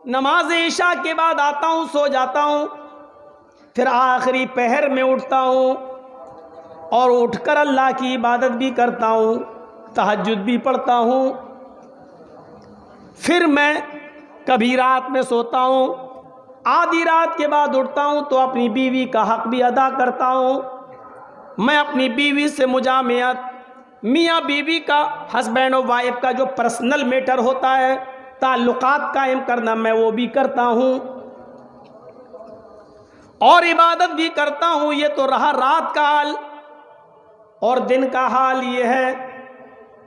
نماز عشاء کے بعد آتا ہوں، سو جاتا ہوں، پھر آخری پہر میں اٹھتا ہوں اور اٹھ کر اللہ کی عبادت بھی کرتا ہوں، تہجد بھی پڑھتا ہوں، پھر میں کبھی رات میں سوتا ہوں، آدھی رات کے بعد اٹھتا ہوں تو اپنی بیوی کا حق بھی ادا کرتا ہوں۔ میں اپنی بیوی سے مجامعت، میاں بیوی کا، ہسبینڈ و وائف کا جو پرسنل میٹر ہوتا ہے، تعلقات قائم کرنا، میں وہ بھی کرتا ہوں اور عبادت بھی کرتا ہوں۔ یہ تو رہا رات کا حال، اور دن کا حال یہ ہے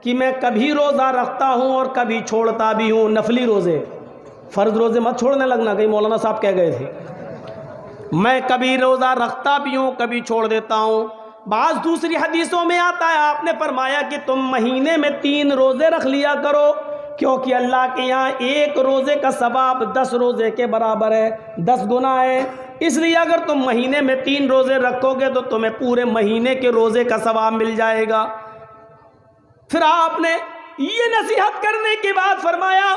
کہ میں کبھی روزہ رکھتا ہوں اور کبھی چھوڑتا بھی ہوں۔ نفلی روزے، فرض روزے مت چھوڑنے لگنا، کہیں مولانا صاحب کہہ گئے تھے۔ میں کبھی روزہ رکھتا بھی ہوں، کبھی چھوڑ دیتا ہوں۔ بعض دوسری حدیثوں میں آتا ہے، آپ نے فرمایا کہ تم مہینے میں 3 روزے رکھ لیا کرو، کیونکہ اللہ کے یہاں ایک روزے کا ثواب 10 روزے کے برابر ہے، 10 گنا ہے۔ اس لیے اگر تم مہینے میں 3 روزے رکھو گے تو تمہیں پورے مہینے کے روزے کا ثواب مل جائے گا۔ پھر آپ نے یہ نصیحت کرنے کے بعد فرمایا،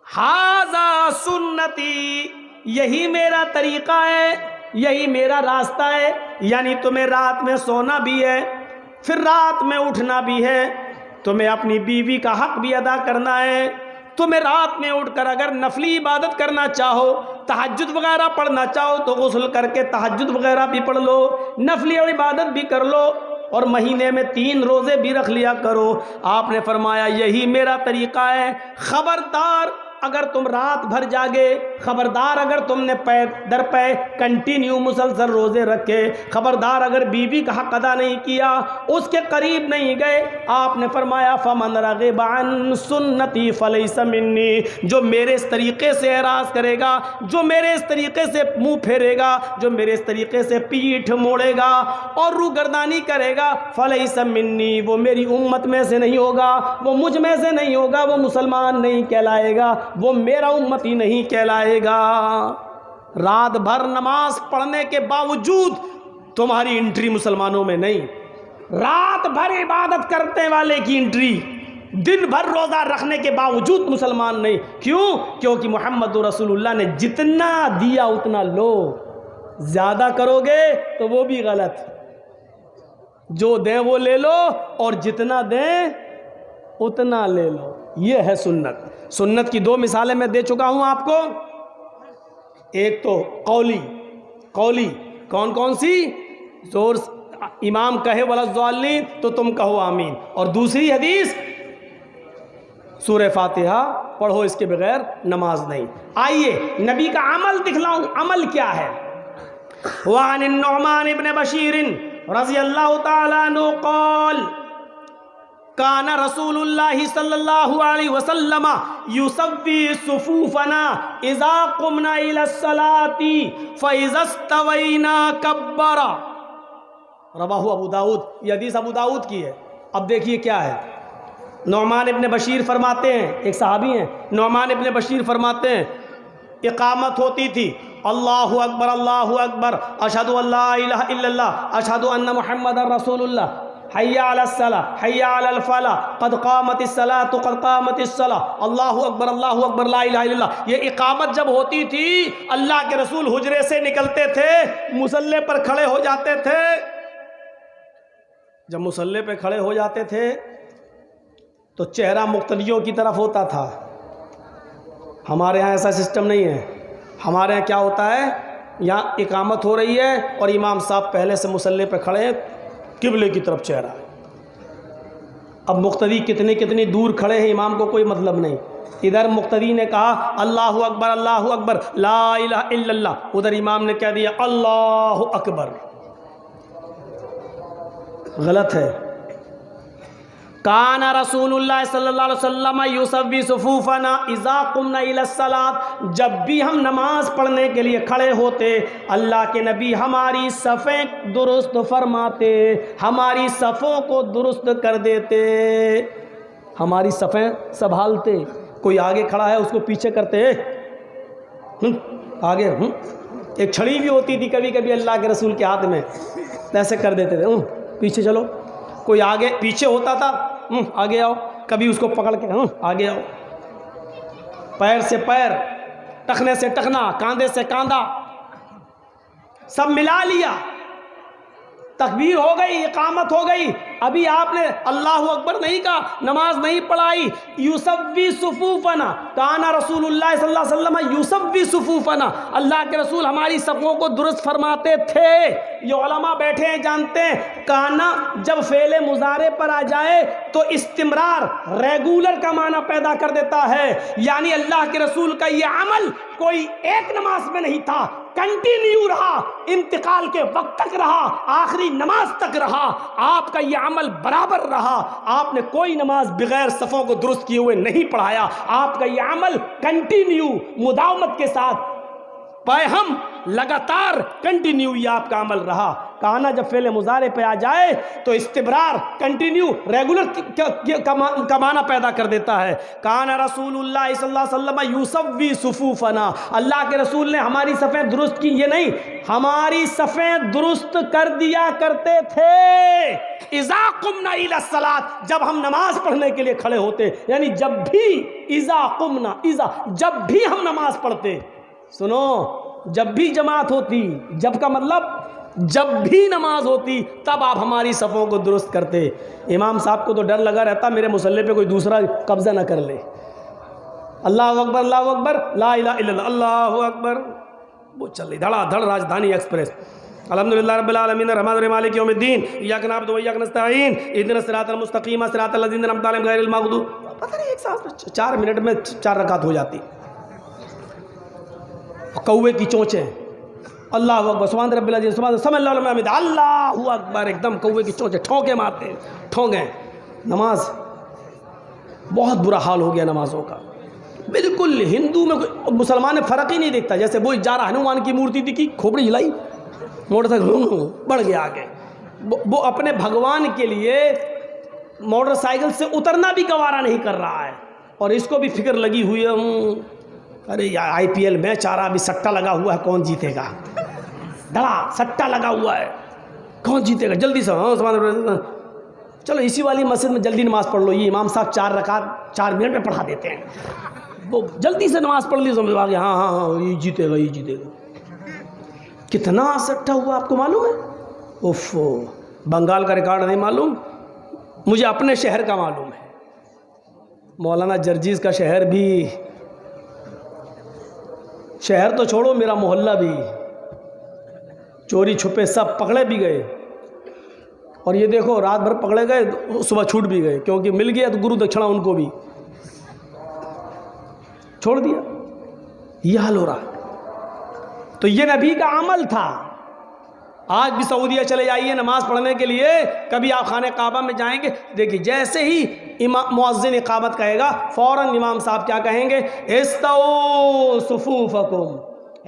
ھذا سنتی، یہی میرا طریقہ ہے، یہی میرا راستہ ہے، یعنی تمہیں رات میں سونا بھی ہے، پھر رات میں اٹھنا بھی ہے، تمہیں اپنی بیوی کا حق بھی ادا کرنا ہے، تمہیں رات میں اٹھ کر اگر نفلی عبادت کرنا چاہو، تہجد وغیرہ پڑھنا چاہو تو غسل کر کے تہجد وغیرہ بھی پڑھ لو، نفلی عبادت بھی کر لو، اور مہینے میں 3 روزے بھی رکھ لیا کرو۔ آپ نے فرمایا یہی میرا طریقہ ہے، خبردار اگر تم رات بھر جاگے، خبردار اگر تم نے پے در پے کنٹینیو مسلسل روزے رکھے، خبردار اگر بیوی کا حق ادا نہیں کیا، اس کے قریب نہیں گئے، آپ نے فرمایا فمن رغب عن سنتی فلیس منی، جو میرے اس طریقے سے اعراض کرے گا، جو میرے اس طریقے سے منہ پھیرے گا، جو میرے اس طریقے سے پیٹھ موڑے گا اور روگردانی کرے گا، فلیس منی، وہ میری امت میں سے نہیں ہوگا، وہ مجھ میں سے نہیں ہوگا، وہ مسلمان نہیں کہلائے گا، وہ میرا امتی نہیں کہلائے گا۔ رات بھر نماز پڑھنے کے باوجود تمہاری انٹری مسلمانوں میں نہیں، رات بھر عبادت کرنے والے کی انٹری، دن بھر روزہ رکھنے کے باوجود مسلمان نہیں۔ کیوں؟ کیونکہ محمد رسول اللہ نے جتنا دیا اتنا لو، زیادہ کرو گے تو وہ بھی غلط، جو دیں وہ لے لو اور جتنا دیں اتنا لے لو، یہ ہے سنت۔ سنت کی 2 مثالیں میں دے چکا ہوں آپ کو، ایک تو قولی کون کون سی؟ زور امام کہے ولا الضالین تو تم کہو آمین، اور دوسری حدیث سورہ فاتحہ پڑھو، اس کے بغیر نماز نہیں۔ آئیے نبی کا عمل دکھلاؤں، عمل کیا ہے۔ وعن النعمان بن بشیر رضی اللہ تعالیٰ عنہ قال کان رسول اللہ صلی اللہ علیہ وسلم یسوی صفوفنا اذا قمنا الى الصلاة فاذا استوینا کبر، رواہ ابو داؤد، یہ حدیث ابو داؤد کی ہے۔ اب دیکھیے کیا ہے، نعمان ابن بشیر فرماتے ہیں، ایک صحابی ہیں، نعمان ابن بشیر فرماتے ہیں اقامت ہوتی تھی، اللہ اکبر اللہ اکبر، اشہد ان لا الہ الا اللہ، اشہد ان محمد رسول اللہ، حی علی الصلاۃ حی علی الفلاح، قد قامت الصلاۃ قد قامت الصلاۃ، اللہ اکبر لا الہ الا اللہ۔ یہ اقامت جب ہوتی تھی، اللہ کے رسول حجرے سے نکلتے تھے، مصلی پر کھڑے ہو جاتے تھے۔ جب مصلی پہ کھڑے ہو جاتے تھے تو چہرہ مقتدیوں کی طرف ہوتا تھا۔ ہمارے ہاں ایسا سسٹم نہیں ہے، ہمارے ہاں کیا ہوتا ہے، یہاں اقامت ہو رہی ہے اور امام صاحب پہلے سے مصلی پہ کھڑے ہیں، قبلے کی طرف چہرہ ہے۔ اب مقتدی کتنی دور کھڑے ہیں امام کو کوئی مطلب نہیں، ادھر مقتدی نے کہا اللہ اکبر لا الہ الا اللہ، ادھر امام نے کہہ دیا اللہ اکبر، غلط ہے۔ کان رسول اللہ صلی اللہ علیہ وسلم یسوی صفوفنا اذا قمنا الی الصلاۃ، جب بھی ہم نماز پڑھنے کے لیے کھڑے ہوتے، اللہ کے نبی ہماری صفیں درست فرماتے، ہماری صفوں کو درست کر دیتے، ہماری صفیں سنبھالتے۔ کوئی آگے کھڑا ہے اس کو پیچھے کرتے، آگے ایک چھڑی بھی ہوتی تھی کبھی کبھی اللہ کے رسول کے ہاتھ میں، ایسے کر دیتے تھے، پیچھے چلو۔ کوئی آگے پیچھے ہوتا تھا، آگے آؤ، کبھی اس کو پکڑ کے آگے آؤ۔ پیر سے پیر، ٹخنے سے ٹخنا، کاندھے سے کاندھا، سب ملا لیا، تکبیر ہو گئی، اقامت ہو گئی، ابھی آپ نے اللہ اکبر نہیں کہا، نماز نہیں پڑھائی. یسوی صفوفنا، کان رسول اللہ صلی اللہ علیہ وسلم یسوی صفوفنا، اللہ کے رسول ہماری صفوں کو درست فرماتے تھے. یہ علماء بیٹھے ہیں جانتے ہیں، کانا جب فعل مضارع پر آ جائے تو استمرار، ریگولر کا معنی پیدا کر دیتا ہے. یعنی اللہ کے رسول کا یہ عمل کوئی ایک نماز میں نہیں تھا، کنٹینیو رہا، انتقال کے وقت تک رہا، آخری نماز تک رہا. آپ کا یہ عمل برابر رہا. آپ نے کوئی نماز بغیر صفوں کو درست کیے ہوئے نہیں پڑھایا. آپ کا یہ عمل کنٹینیو، مداومت کے ساتھ، ہم لگاتار کنٹینیو یہ آپ کا عمل رہا. کہنا جب فعل مضارع پہ آ جائے تو استمرار، کنٹینیو، ریگولر کا معنی پیدا کر دیتا ہے. کان رسول اللہ صلی اللہ علیہ وسلم یسوی صفوفنا، اللہ کے رسول نے ہماری صفیں درست کی، یہ نہیں، ہماری صفیں درست کر دیا کرتے تھے. اذا قمنا الی الصلاۃ، جب ہم نماز پڑھنے کے لیے کھڑے ہوتے، یعنی جب بھی، اذا قمنا، جب بھی ہم نماز پڑھتے. سنو، جب بھی جماعت ہوتی، جب کا مطلب جب بھی نماز ہوتی، تب آپ ہماری صفوں کو درست کرتے. امام صاحب کو تو ڈر لگا رہتا میرے مصلی پہ کوئی دوسرا قبضہ نہ کر لے. اللہ اکبر، اللہ اکبر، لا الہ الا اللہ، اللہ اکبر، وہ چل رہی دھڑا دھڑ راجدھانی ایکسپریس. الحمدللہ رب العالمین الرحمن الرحیم مالک یوم الدین ایاک نعبد و ایاک نستعین اهدنا الصراط المستقیم صراط الذین انعمت علیہم غیر المغضوب. پتہ نہیں ایک ساتھ 4 منٹ میں 4 رکعت ہو جاتی. کوے کی چونچیں، اللہ اکبر، سبحان رب العظیم، سبحان سمع اللہ لمن حمدہ، اللہ اکبر، ایک دم کوے کی چونچیں، ٹھونکے مارتے، ٹھونکیں. نماز بہت برا حال ہو گیا نمازوں کا. بالکل ہندو میں مسلمان نے فرق ہی نہیں دیکھتا. جیسے وہ جا رہا ہنومان کی مورتی دکھی، کھوپڑی ہلائی، موٹر سائیکل بڑھ گیا آگے. وہ اپنے بھگوان کے لیے موٹر سائیکل سے اترنا بھی گوارا نہیں کر رہا ہے، اور اس کو بھی فکر لگی ہوئی ہے، ارے آئی پی ایل میچ آ رہا، ابھی سٹا لگا ہوا ہے، کون جیتے گا، دھڑا سٹا لگا ہوا ہے، کون جیتے گا، جلدی سے. چلو اسی والی مسجد میں جلدی نماز پڑھ لو، یہ امام صاحب 4 رکعت 4 منٹ میں پڑھا دیتے ہیں. وہ جلدی سے نماز پڑھ لی، سمجھ آ گیا، ہاں ہاں ہاں یہ جیتے گا، یہ جیتے گا. کتنا سٹا ہوا آپ کو معلوم ہے؟ اوف، بنگال کا ریکارڈ نہیں معلوم، مجھے اپنے شہر کا معلوم ہے. مولانا جرجیز کا شہر بھی، شہر تو چھوڑو، میرا محلہ بھی، چوری چھپے سب پکڑے بھی گئے. اور یہ دیکھو رات بھر پکڑے گئے، صبح چھوٹ بھی گئے، کیونکہ مل گیا تو گرو دکھشنا ان کو بھی چھوڑ دیا. یہ حال ہو رہا. تو یہ نبی کا عمل تھا. آج بھی سعودیہ چلے جائیے نماز پڑھنے کے لیے، کبھی آپ خانہ کعبہ میں جائیں گے، دیکھیے جیسے ہی مؤذن اقامت کہے گا، فوراً امام صاحب کیا کہیں گے؟ استو صفوفکم،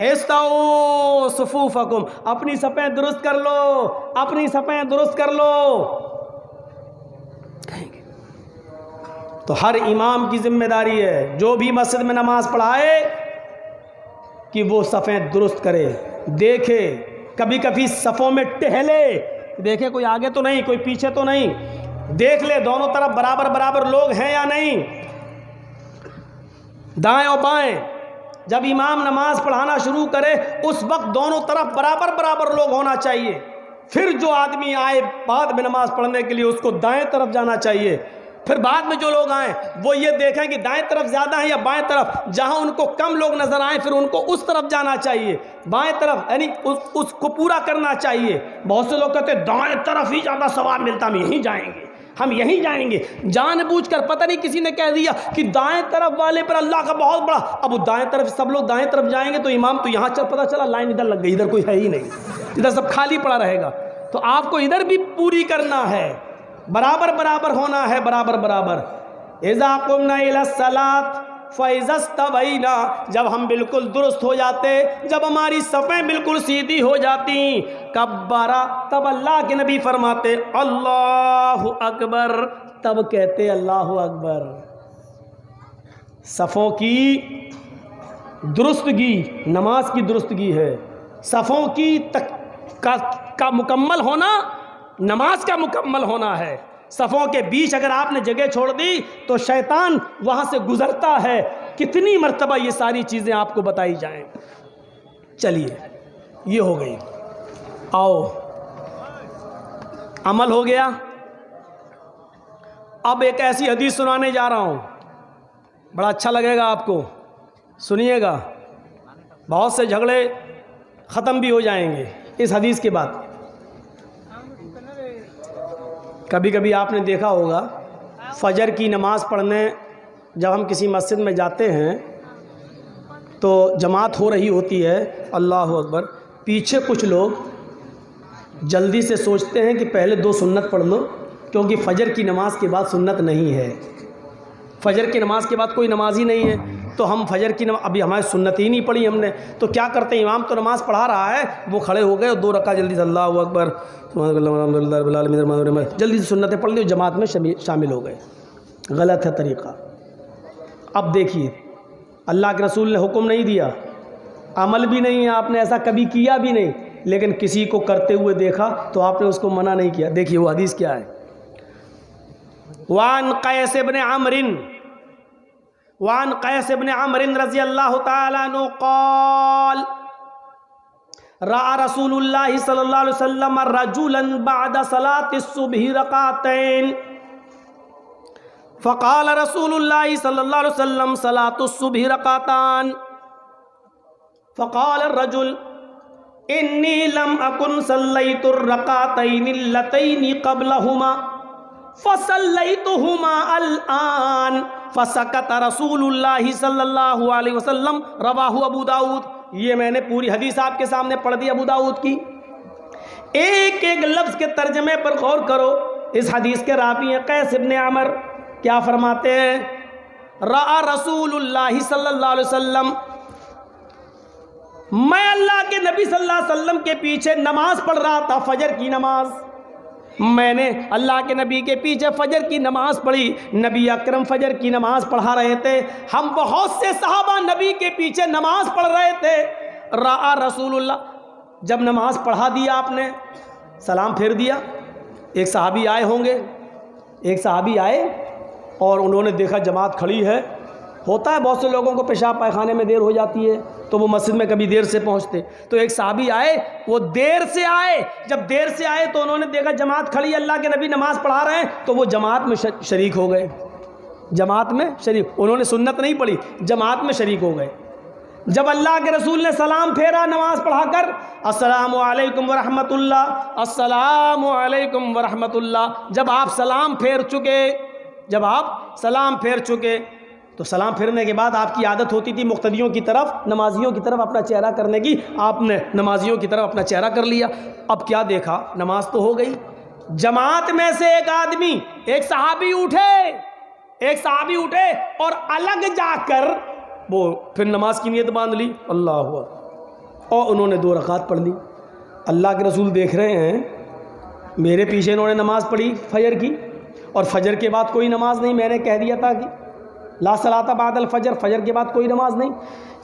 استو صفوفکم، اپنی صفیں درست کر لو، اپنی صفیں درست کر لو کہیں گے. تو ہر امام کی ذمہ داری ہے جو بھی مسجد میں نماز پڑھائے کہ وہ صفیں درست کرے. دیکھے کبھی کبھی صفوں میں ٹہلے، دیکھے کوئی آگے تو نہیں، کوئی پیچھے تو نہیں، دیکھ لے دونوں طرف برابر برابر لوگ ہیں یا نہیں، دائیں اور بائیں. جب امام نماز پڑھانا شروع کرے اس وقت دونوں طرف برابر برابر لوگ ہونا چاہیے. پھر جو آدمی آئے بعد میں نماز پڑھنے کے لیے اس کو دائیں طرف جانا چاہیے. پھر بعد میں جو لوگ آئیں وہ یہ دیکھیں کہ دائیں طرف زیادہ ہیں یا بائیں طرف، جہاں ان کو کم لوگ نظر آئیں پھر ان کو اس طرف جانا چاہیے، بائیں طرف، یعنی اس کو پورا کرنا چاہیے. بہت سے لوگ کہتے ہیں دائیں طرف ہی زیادہ ثواب ملتا، ہم یہیں جائیں گے، ہم یہیں جائیں گے. جان بوجھ کر، پتہ نہیں کسی نے کہہ دیا کہ دائیں طرف والے پر اللہ کا بہت بڑا، اب وہ دائیں طرف سب لوگ دائیں طرف جائیں گے تو امام تو یہاں پتہ چلا لائن ادھر لگ گئی، ادھر کوئی ہے ہی نہیں، ادھر سب خالی پڑا رہے گا. تو آپ کو ادھر بھی پوری کرنا ہے، برابر برابر ہونا ہے، برابر برابر. اذا قمنا الى الصلاۃ فاذا استوینا، جب ہم بالکل درست ہو جاتے، جب ہماری صفیں بالکل سیدھی ہو جاتی، کبرا، تب اللہ کے نبی فرماتے اللہ اکبر، تب کہتے اللہ اکبر. صفوں کی درستگی نماز کی درستگی ہے، صفوں کی کا مکمل ہونا نماز کا مکمل ہونا ہے. صفوں کے بیچ اگر آپ نے جگہ چھوڑ دی تو شیطان وہاں سے گزرتا ہے. کتنی مرتبہ یہ ساری چیزیں آپ کو بتائی جائیں. چلیے یہ ہو گئی. آؤ عمل ہو گیا. اب ایک ایسی حدیث سنانے جا رہا ہوں, بڑا اچھا لگے گا آپ کو, سنیے گا. بہت سے جھگڑے ختم بھی ہو جائیں گے اس حدیث کے بعد. کبھی کبھی آپ نے دیکھا ہوگا فجر کی نماز پڑھنے جب ہم کسی مسجد میں جاتے ہیں تو جماعت ہو رہی ہوتی ہے, اللہ اکبر, پیچھے کچھ لوگ جلدی سے سوچتے ہیں کہ پہلے 2 سنت پڑھ لو کیونکہ فجر کی نماز کے بعد سنت نہیں ہے. فجر کی نماز کے بعد کوئی نماز ہی نہیں ہے, تو ہم فجر کی نماز ابھی ہماری سنت ہی نہیں پڑھی ہم نے, تو کیا کرتے ہیں, امام تو نماز پڑھا رہا ہے, وہ کھڑے ہو گئے اور 2 رکعت جلدی سے اللہ اکبر جلدی سے سنتیں پڑھ لی, جماعت میں شامل ہو گئے. غلط ہے طریقہ. اب دیکھیے اللہ کے رسول نے حکم نہیں دیا, عمل بھی نہیں ہے, آپ نے ایسا کبھی کیا بھی نہیں, لیکن کسی کو کرتے ہوئے دیکھا تو آپ نے اس کو منع نہیں کیا. دیکھیے وہ حدیث کیا ہے. وعن قیس بن عمرو رضی اللہ تعالی عنہ قال رأى رسول اللہ صلی اللہ علیہ وسلم رجلا بعد صلاة الصبح رکعتین فقال رسول اللہ صلی اللہ علیہ وسلم صلاة الصبح رکعتان فقال الرجل انی لم اکن صلیت الرکعتین اللتین قبلہما فصلیتہما الآن فسکت رسول اللہ صلی اللہ علیہ وسلم. رواہ ابو داؤد. یہ میں نے پوری حدیث آپ کے سامنے پڑھ دی ابو داؤد کی. ایک ایک لفظ کے ترجمے پر غور کرو. اس حدیث کے راوی ہیں قیس بن عمر. کیا فرماتے ہیں, رأى رسول اللہ صلی اللہ علیہ وسلم, میں اللہ کے نبی صلی اللہ علیہ وسلم کے پیچھے نماز پڑھ رہا تھا, فجر کی نماز. میں نے اللہ کے نبی کے پیچھے فجر کی نماز پڑھی. نبی اکرم فجر کی نماز پڑھا رہے تھے, ہم بہت سے صحابہ نبی کے پیچھے نماز پڑھ رہے تھے. رأى رسول اللہ, جب نماز پڑھا دیا آپ نے, سلام پھیر دیا, ایک صحابی آئے ہوں گے, ایک صحابی آئے اور انہوں نے دیکھا جماعت کھڑی ہے. ہوتا ہے بہت سے لوگوں کو پیشاب پائخانے میں دیر ہو جاتی ہے تو وہ مسجد میں کبھی دیر سے پہنچتے. تو ایک صحابی آئے, وہ دیر سے آئے, جب دیر سے آئے تو انہوں نے دیکھا جماعت کھڑی, اللہ کے نبی نماز پڑھا رہے ہیں, تو وہ جماعت میں شریک ہو گئے. جماعت میں شریک, انہوں نے سنت نہیں پڑھی, جماعت میں شریک ہو گئے. جب اللہ کے رسول نے سلام پھیرا نماز پڑھا کر, السلام علیکم ورحمۃ اللہ, السلام علیکم ورحمۃ اللہ, جب آپ سلام پھیر چکے تو سلام پھرنے کے بعد آپ کی عادت ہوتی تھی مقتدیوں کی طرف, نمازیوں کی طرف اپنا چہرہ کرنے کی. آپ نے نمازیوں کی طرف اپنا چہرہ کر لیا. اب کیا دیکھا, نماز تو ہو گئی. جماعت میں سے ایک آدمی, ایک صحابی اٹھے اور الگ جا کر وہ پھر نماز کی نیت باندھ لی, اللہ ہوا, اور انہوں نے 2 رکعت پڑھ لی. اللہ کے رسول دیکھ رہے ہیں میرے پیچھے انہوں نے نماز پڑھی فجر کی, اور فجر کے بعد کوئی نماز نہیں. میں نے کہہ دیا تھا کہ لا صلاۃ بعد الفجر, فجر کے بعد کوئی نماز نہیں.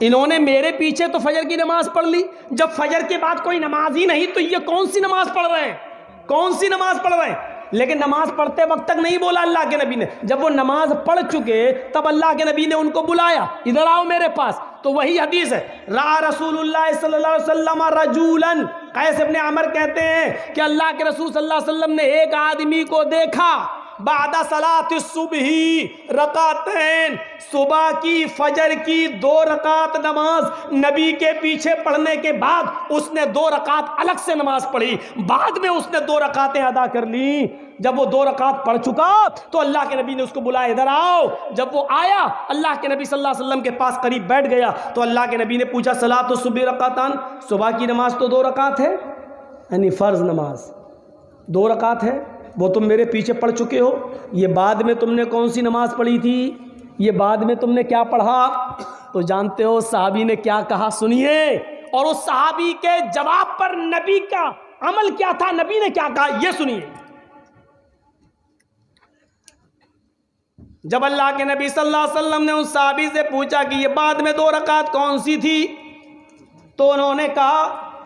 انہوں نے میرے پیچھے تو فجر کی نماز پڑھ لی, جب فجر کے بعد کوئی نماز ہی نہیں تو یہ کون سی نماز پڑھ رہے ہیں, لیکن نماز پڑھتے وقت تک نہیں بولا اللہ کے نبی نے. جب وہ نماز پڑھ چکے تب اللہ کے نبی نے ان کو بلایا, ادھر آؤ میرے پاس. تو وہی حدیث ہے, رأى رسول اللہ صلی اللہ علیہ وسلم رجولا. قیس بن عمر کہتے ہیں کہ اللہ کے رسول صلی اللہ علیہ وسلم نے ایک آدمی کو دیکھا, بعد صلاۃ الصبح رکعتین, صبح کی فجر کی 2 رکعت نماز نبی کے پیچھے پڑھنے کے بعد اس نے 2 رکعت الگ سے نماز پڑھی, بعد میں اس نے 2 رکعتیں ادا کر لیں. جب وہ 2 رکعت پڑھ چکا تو اللہ کے نبی نے اس کو بلایا, ادھر آؤ. جب وہ آیا اللہ کے نبی صلی اللہ علیہ وسلم کے پاس قریب بیٹھ گیا تو اللہ کے نبی نے پوچھا, صلاۃ الصبح رکعتان, صبح کی نماز تو 2 رکعت ہے, یعنی فرض نماز 2 رکعت ہے, وہ تم میرے پیچھے پڑھ چکے ہو. یہ بعد میں تم نے کون سی نماز پڑھی تھی, یہ بعد میں تم نے کیا پڑھا؟ تو جانتے ہو صحابی نے کیا کہا, سنیے. اور اس صحابی کے جواب پر نبی کا عمل کیا تھا, نبی نے کیا کہا, یہ سنیے. جب اللہ کے نبی صلی اللہ علیہ وسلم نے اس صحابی سے پوچھا کہ یہ بعد میں 2 رکعت کون سی تھی, تو انہوں نے کہا,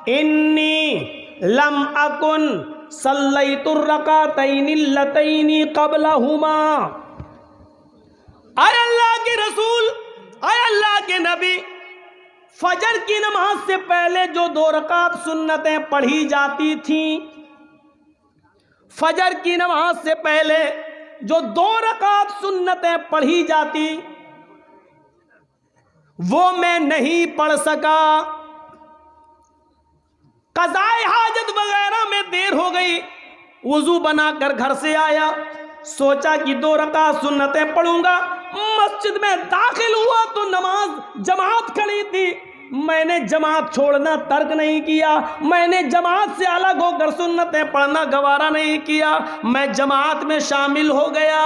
انی لم اکن صلیت الرکعتین اللتین قبلہما. اے اللہ کے رسول, اے اللہ کے نبی، فجر کی نماز سے پہلے جو 2 رکعت سنتیں پڑھی جاتی تھیں، فجر کی نماز سے پہلے جو 2 رکعت سنتیں پڑھی جاتی وہ میں نہیں پڑھ سکا۔ قضاء حاجت وغیرہ میں دیر ہو گئی، وضو بنا کر گھر سے آیا، سوچا کہ 2 رکعت سنتیں پڑھوں گا۔ مسجد میں داخل ہوا تو نماز جماعت کھڑی تھی، میں نے جماعت چھوڑنا ترک نہیں کیا، میں نے جماعت سے الگ ہو کر سنتیں پڑھنا گوارا نہیں کیا، میں جماعت میں شامل ہو گیا۔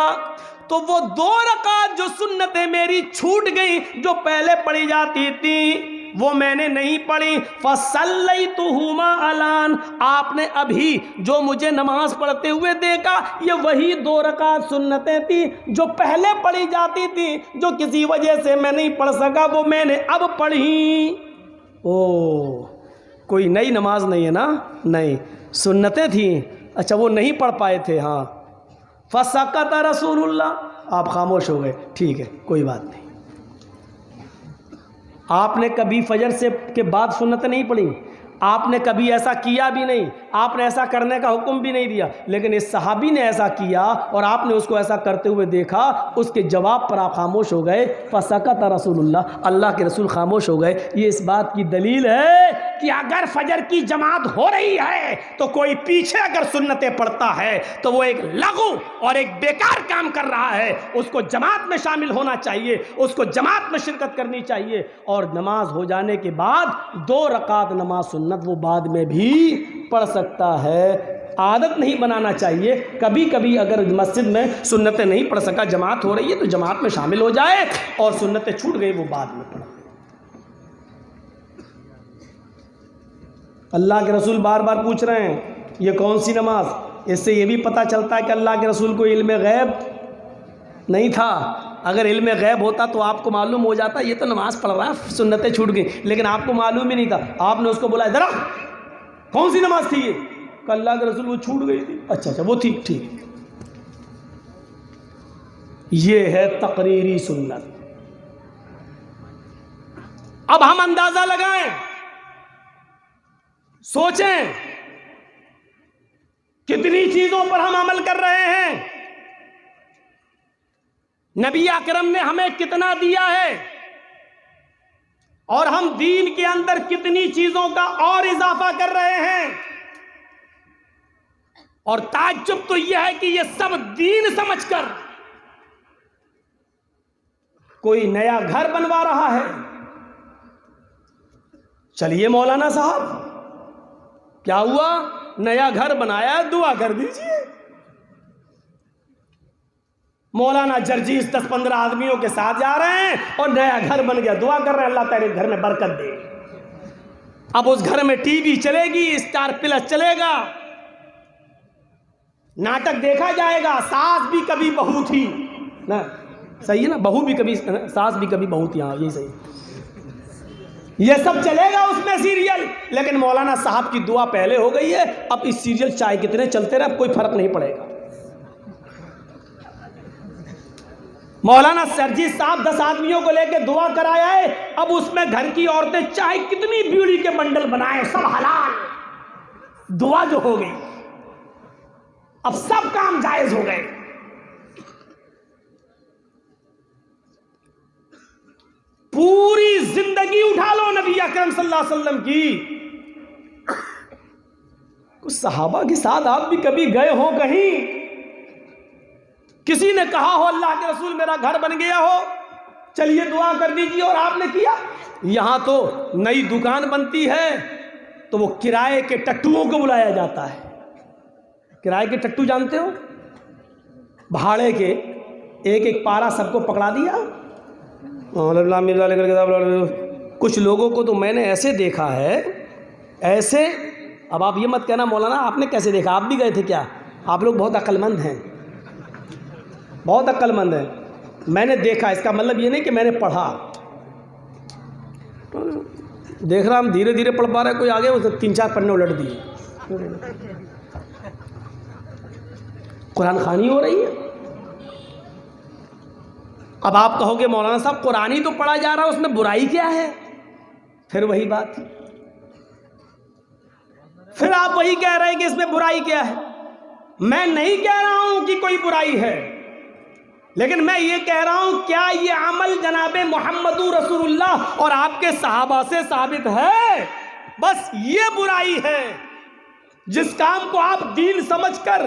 تو وہ 2 رکعت جو سنتیں میری چھوٹ گئی، جو پہلے پڑھی جاتی تھی، وہ میں نے نہیں پڑھی۔ فَصَلَّيْتُهُمَا الْآنَ، آپ نے ابھی جو مجھے نماز پڑھتے ہوئے دیکھا، یہ وہی 2 رکعت سنتیں تھی جو پہلے پڑھی جاتی تھی، جو کسی وجہ سے میں نہیں پڑھ سکا، وہ میں نے اب پڑھی۔ کوئی نئی نماز نہیں ہے نا؟ نہیں، سنتیں تھیں، اچھا وہ نہیں پڑھ پائے تھے۔ ہاں، فَسَكَتَ رسول اللہ، آپ خاموش ہو گئے، ٹھیک ہے کوئی بات نہیں۔ آپ نے کبھی فجر سے کے بعد سنت نہیں پڑھی، آپ نے کبھی ایسا کیا بھی نہیں، آپ نے ایسا کرنے کا حکم بھی نہیں دیا، لیکن اس صحابی نے ایسا کیا اور آپ نے اس کو ایسا کرتے ہوئے دیکھا، اس کے جواب پر آپ خاموش ہو گئے۔ فسکت رسول اللہ، اللہ کے رسول خاموش ہو گئے۔ یہ اس بات کی دلیل ہے کہ اگر فجر کی جماعت ہو رہی ہے تو کوئی پیچھے اگر سنتیں پڑھتا ہے تو وہ ایک لغو اور ایک بیکار کام کر رہا ہے، اس کو جماعت میں شامل ہونا چاہیے، اس کو جماعت میں شرکت کرنی چاہیے، اور نماز ہو جانے کے بعد 2 رکعت نماز سنت وہ بعد میں بھی پڑھ سکتا ہے۔ عادت نہیں بنانا چاہیے، کبھی کبھی اگر مسجد میں سنتیں نہیں پڑھ سکا، جماعت ہو رہی ہے تو جماعت میں شامل ہو جائے، اور سنتیں چھوٹ گئی وہ بعد میں پڑھے۔ اللہ کے رسول بار بار پوچھ رہے ہیں یہ کون سی نماز؟ اس سے یہ بھی پتہ چلتا ہے کہ اللہ کے رسول کو علم غیب نہیں تھا۔ اگر علم غیب ہوتا تو آپ کو معلوم ہو جاتا یہ تو نماز پڑھ رہا ہے، سنتیں چھوٹ گئی، لیکن آپ کو معلوم ہی نہیں تھا۔ آپ نے اس کو بولا ذرا کون سی نماز تھی یہ؟ کہ اللہ کے رسول وہ چھوٹ گئی تھی۔ اچھا وہ تھی، ٹھیک۔ یہ ہے تقریری سنت۔ اب ہم اندازہ لگائیں، سوچیں کتنی چیزوں پر ہم عمل کر رہے ہیں، نبی اکرم نے ہمیں کتنا دیا ہے، اور ہم دین کے اندر کتنی چیزوں کا اور اضافہ کر رہے ہیں۔ اور تعجب تو یہ ہے کہ یہ سب دین سمجھ کر کوئی نیا گھر بنوا رہا ہے۔ چلیے مولانا صاحب کیا ہوا؟ نیا گھر بنایا، دعا کر دیجئے۔ مولانا جرجیس 10-15 آدمیوں کے ساتھ جا رہے ہیں اور نیا گھر بن گیا، دعا کر رہے ہیں اللہ تعالی گھر میں برکت دے۔ اب اس گھر میں ٹی وی چلے گی، اسٹار پلس چلے گا، ناٹک دیکھا جائے گا، ساس بھی کبھی بہو تھی نا، صحیح ہے نا، بہو بھی کبھی ساس بھی کبھی بہو تھی، ہاں یہی صحیح، یہ سب چلے گا اس میں سیریل۔ لیکن مولانا صاحب کی دعا پہلے ہو گئی ہے، اب اس سیریل چاہے کتنے چلتے رہے اب کوئی فرق نہیں پڑے گا۔ مولانا سرجیت صاحب 10 آدمیوں کو لے کے دعا کرایا ہے، اب اس میں گھر کی عورتیں چاہے کتنی بیڑی کے بنڈل بنائیں سب حلال، دعا جو ہو گئی، اب سب کام جائز ہو گئے۔ پوری زندگی اٹھا لو نبی اکرم صلی اللہ علیہ وسلم کی، کچھ صحابہ کے ساتھ آپ بھی کبھی گئے ہو کہیں، کسی نے کہا ہو اللہ کے رسول میرا گھر بن گیا ہو، چلیے دعا کر دیجیے، اور آپ نے کیا؟ یہاں تو نئی دکان بنتی ہے تو وہ کرائے کے ٹٹوؤں کو بلایا جاتا ہے۔ کرائے کے ٹٹو جانتے ہو؟ بھاڑے کے، ایک پارا سب کو پکڑا دیا۔ کچھ لوگوں کو تو میں نے ایسے دیکھا ہے، ایسے، اب آپ یہ مت کہنا مولانا آپ نے کیسے دیکھا، آپ بھی گئے تھے کیا؟ آپ لوگ بہت عقل مند ہیں، بہت عقل مند ہیں، میں نے دیکھا، اس کا مطلب یہ نہیں کہ میں نے پڑھا، دیکھ رہا ہم دھیرے دھیرے پڑھ پا رہے، کوئی آگے وہ 3-4 پنے الٹ دیے، قرآن خوانی ہو رہی ہے، اب آپ کہو گے مولانا صاحب قرآن ہی تو پڑھا جا رہا ہے، اس میں برائی کیا ہے؟ پھر وہی بات، پھر آپ وہی کہہ رہے ہیں کہ اس میں برائی کیا ہے۔ میں نہیں کہہ رہا ہوں کہ کوئی برائی ہے، لیکن میں یہ کہہ رہا ہوں کیا یہ عمل جناب محمد رسول اللہ اور آپ کے صحابہ سے ثابت ہے؟ بس یہ برائی ہے۔ جس کام کو آپ دین سمجھ کر،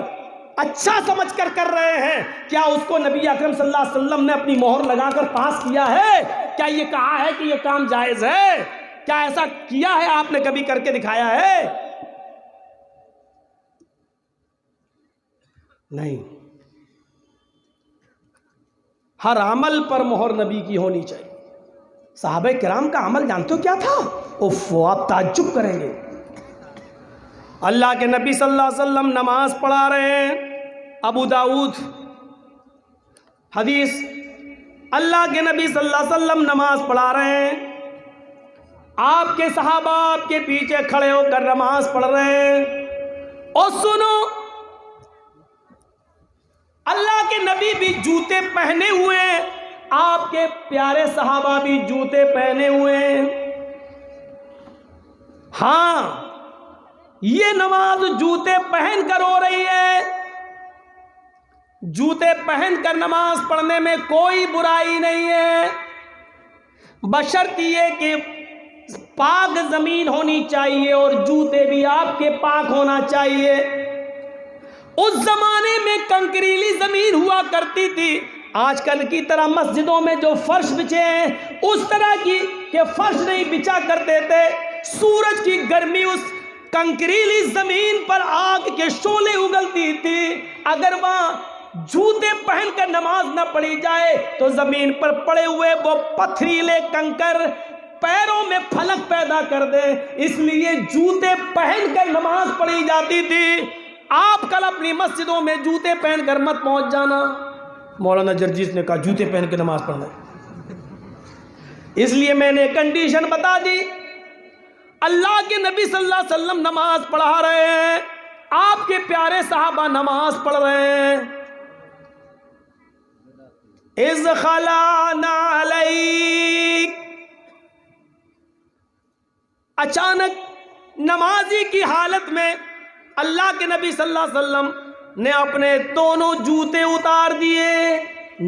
اچھا سمجھ کر کر رہے ہیں، کیا اس کو نبی اکرم صلی اللہ علیہ وسلم نے اپنی مہر لگا کر پاس کیا ہے؟ کیا یہ کہا ہے کہ یہ کام جائز ہے؟ کیا ایسا کیا ہے؟ آپ نے کبھی کر کے دکھایا ہے؟ نہیں۔ ہر عمل پر مہر نبی کی ہونی چاہیے۔ صحابہ کرام کا عمل جانتے ہو کیا تھا؟ آپ تعجب کریں گے۔ اللہ کے نبی صلی اللہ علیہ وسلم نماز پڑھا رہے ہیں، ابو داؤد حدیث، اللہ کے نبی صلی اللہ علیہ وسلم نماز پڑھا رہے ہیں، آپ کے صحابہ آپ کے پیچھے کھڑے ہو کر نماز پڑھ رہے ہیں، اور سنو اللہ کے نبی بھی جوتے پہنے ہوئے ہیں، آپ کے پیارے صحابہ بھی جوتے پہنے ہوئے ہیں۔ ہاں، یہ نماز جوتے پہن کر ہو رہی ہے، جوتے پہن کر نماز پڑھنے میں کوئی برائی نہیں ہے، بشرط یہ کہ پاک زمین ہونی چاہیے اور جوتے بھی آپ کے پاک ہونا چاہیے۔ اس زمانے میں کنکریلی زمین ہوا کرتی تھی، آج کل کی طرح مسجدوں میں جو فرش بچھے ہیں اس طرح کی کہ فرش نہیں بچھا کرتے تھے۔ سورج کی گرمی اس کنکریلی زمین پر آگ کے شعلے اگلتی تھی، اگر وہاں جوتے پہن کر نماز نہ پڑھی جائے تو زمین پر پڑے ہوئے وہ پتھریلے کنکر پیروں میں پھلک پیدا کر دے، اس لیے جوتے پہن کر نماز پڑھی جاتی تھی۔ آپ کل اپنی مسجدوں میں جوتے پہن کر مت پہنچ جانا۔ مولانا جرجیس نے کہا جوتے پہن کے نماز پڑھنا ہے، اس لیے میں نے کنڈیشن بتا دی۔ اللہ کے نبی صلی اللہ علیہ وسلم نماز پڑھا رہے ہیں، آپ کے پیارے صحابہ نماز پڑھ رہے ہیں۔ اذ خلعنا علیک، اچانک نمازی کی حالت میں اللہ کے نبی صلی اللہ علیہ وسلم نے اپنے دونوں جوتے اتار دیے،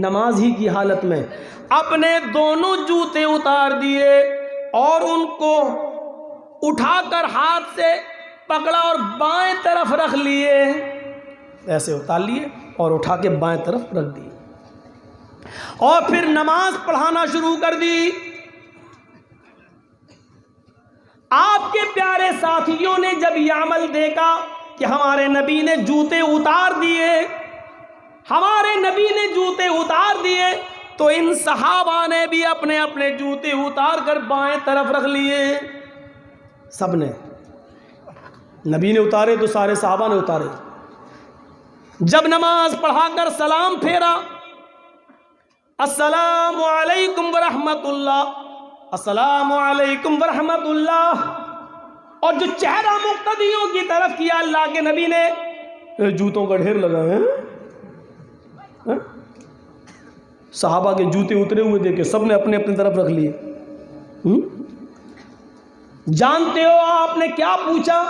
نماز ہی کی حالت میں اپنے دونوں جوتے اتار دیے اور ان کو اٹھا کر ہاتھ سے پکڑا اور بائیں طرف رکھ لیے، ایسے اتار لیے اور اٹھا کے بائیں طرف رکھ دیے، اور پھر نماز پڑھانا شروع کر دی۔ آپ کے پیارے ساتھیوں نے جب یہ عمل دیکھا کہ ہمارے نبی نے جوتے اتار دیے، ہمارے نبی نے جوتے اتار دیے، تو ان صحابہ نے بھی اپنے اپنے جوتے اتار کر بائیں طرف رکھ لیے۔ سب نے، نبی نے اتارے تو سارے صحابہ نے اتارے۔ جب نماز پڑھا کر سلام پھیرا، السلام علیکم ورحمت اللہ، السلام علیکم ورحمت اللہ، اور جو چہرہ مقتدیوں کی طرف کیا، اللہ کے نبی نے جوتوں کا ڈھیر لگا ہے، صحابہ کے جوتے اترے ہوئے دیکھے، سب نے اپنے اپنے طرف رکھ لیے۔ جانتے ہو آپ نے کیا پوچھا؟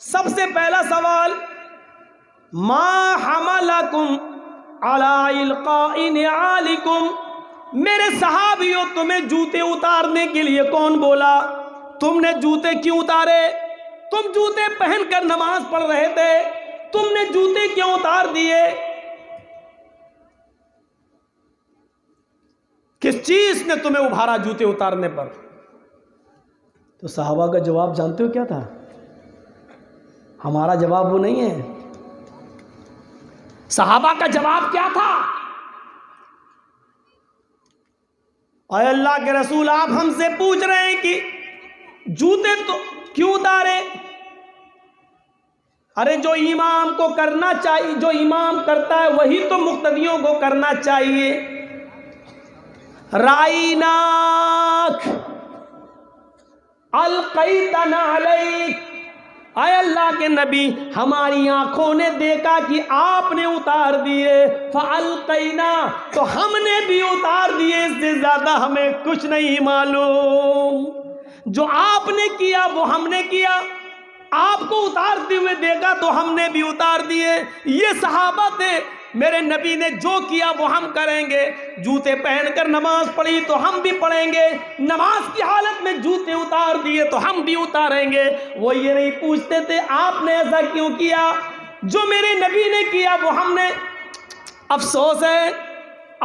سب سے پہلا سوال، ما حملکم علی القاء نعالکم، میرے صحابیوں تمہیں جوتے اتارنے کے لیے کون بولا؟ تم نے جوتے کیوں اتارے؟ تم جوتے پہن کر نماز پڑھ رہے تھے، تم نے جوتے کیوں اتار دیے؟ کس چیز نے تمہیں ابھارا جوتے اتارنے پر؟ تو صحابہ کا جواب جانتے ہو کیا تھا؟ ہمارا جواب وہ نہیں ہے، صحابہ کا جواب کیا تھا؟ اے اللہ کے رسول، آپ ہم سے پوچھ رہے ہیں کہ جوتے تو کیوں اتارے؟ ارے جو امام کو کرنا چاہیے، جو امام کرتا ہے وہی تو مقتدیوں کو کرنا چاہیے۔ رائناک القیتنا علیک، اے اللہ کے نبی ہماری آنکھوں نے دیکھا کہ آپ نے اتار دیے، فَأَلْقَيْنَا تو ہم نے بھی اتار دیے، اس سے زیادہ ہمیں کچھ نہیں معلوم۔ جو آپ نے کیا وہ ہم نے کیا، آپ کو اتارتے ہوئے دیکھا تو ہم نے بھی اتار دیے۔ یہ صحابہ تھے، میرے نبی نے جو کیا وہ ہم کریں گے۔ جوتے پہن کر نماز پڑھی تو ہم بھی پڑھیں گے، نماز کی حالت میں جوتے اتار دیے تو ہم بھی اتاریں گے۔ وہ یہ نہیں پوچھتے تھے آپ نے ایسا کیوں کیا، جو میرے نبی نے کیا وہ ہم نے۔ افسوس ہے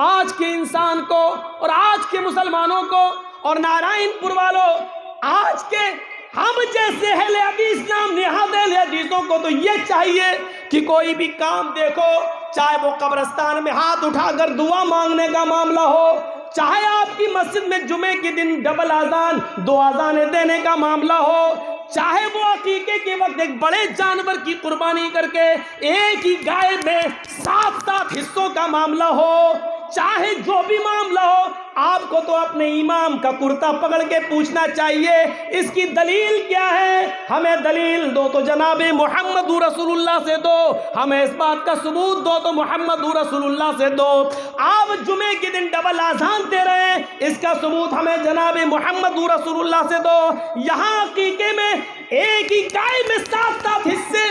آج کے انسان کو اور آج کے مسلمانوں کو اور نارائن پور والوں، آج کے ہم جیسے اہل حدیث نام نہاد اہل حدیثوں کو تو یہ چاہیے کہ کوئی بھی کام دیکھو، چاہے وہ قبرستان میں ہاتھ اٹھا کر دعا مانگنے کا معاملہ ہو، چاہے آپ کی مسجد میں جمعے کے دن ڈبل اذان 2 اذانیں دینے کا معاملہ ہو، چاہے وہ عقیقے کے وقت ایک بڑے جانور کی قربانی کر کے ایک ہی گائے میں 7 حصوں کا معاملہ ہو، چاہے جو بھی معاملہ ہو، آپ کو تو اپنے امام کا کرتا پکڑ کے پوچھنا چاہیے اس کی دلیل کیا ہے۔ ہمیں دلیل دو تو جناب محمد رسول اللہ سے دو، ہمیں اس بات کا ثبوت دو تو محمد رسول اللہ سے دو۔ آپ جمعے کے دن ڈبل اذان دے رہے ہیں، اس کا ثبوت ہمیں جناب محمد رسول اللہ سے دو۔ یہاں عقیقے میں ایک ہی گائے میں 7 حصے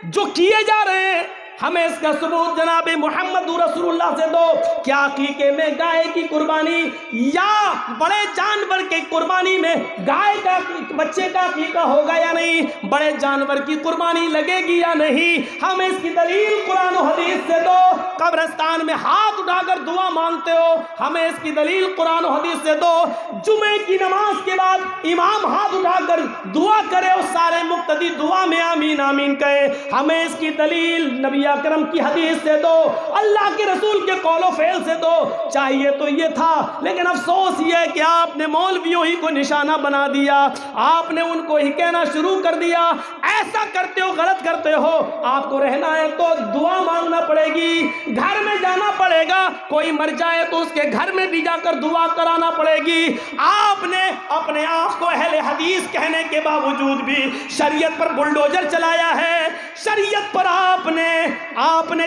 جو کیے جا رہے ہیں، ہمیں اس کا ثبوت جناب محمد رسول اللہ سے دو۔ کیا عقیقے میں گائے کی قربانی یا بڑے جانور کی قربانی میں گائے کا بچے کا عقیقہ ہوگا یا نہیں، بڑے جانور کی قربانی لگے گی یا نہیں، ہمیں اس کی دلیل قرآن و حدیث سے دو۔ قبرستان میں ہاتھ اٹھا کر دعا مانگتے ہو، ہمیں اس کی دلیل قرآن و حدیث سے دو۔ جمعے کی نماز کے بعد امام ہاتھ اٹھا کر دعا کرے اور سارے مقتدی دعا میں آمین آمین کہے، ہمیں اس کی دلیل نبی اکرم کی حدیث سے دو، اللہ کے رسول کے قول و فعل سے دو۔ چاہیے تو یہ تھا، لیکن افسوس یہ ہے کہ آپ نے مولویوں ہی کو نشانہ بنا دیا، آپ نے ان کو ہی کہنا شروع کر دیا ایسا کرتے ہو غلط کرتے ہو، آپ کو رہنا ہے تو دعا مانگنا پڑے گی، گھر میں جانا پڑے گا، کوئی مر جائے تو اس کے گھر میں بھی جا کر دعا کرانا پڑے گی۔ آپ نے اپنے آپ کو اہل حدیث کہنے کے باوجود بھی شریعت پر بلڈوزر چلایا ہے، شریعت پر آپ نے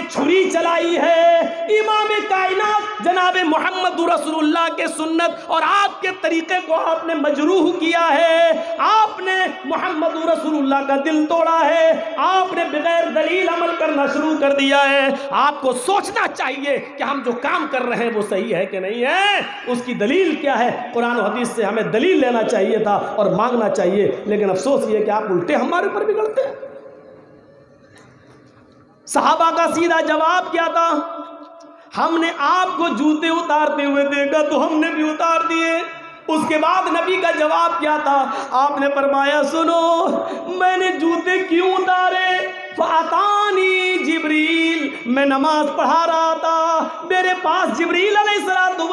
چھری چلائی ہے۔ امام کائنات جناب محمد رسول اللہ کے سنت اور آپ کے طریقے کو آپ نے مجروح کیا ہے، آپ نے محمد رسول اللہ کا دل توڑا ہے، آپ نے بغیر دلیل عمل کرنا شروع کر دیا ہے۔ آپ کو سوچنا چاہیے کہ ہم جو کام کر رہے ہیں وہ صحیح ہے کہ نہیں ہے، اس کی دلیل کیا ہے۔ قرآن و حدیث سے ہمیں دلیل لینا چاہیے تھا اور مانگنا چاہیے، لیکن افسوس یہ کہ آپ الٹے ہمارے اوپر بگڑتے ہیں۔ صحابہ کا سیدھا جواب کیا تھا، ہم نے آپ کو جوتے اتارتے ہوئے دیکھا تو ہم نے بھی اتار دیے۔ اس کے بعد نبی کا جواب کیا تھا، آپ نے فرمایا سنو میں نے جوتے کیوں اتارے، فَأَتَانِي جبریل، میں نماز پڑھا رہا تھا، میرے پاس جبریل علیہ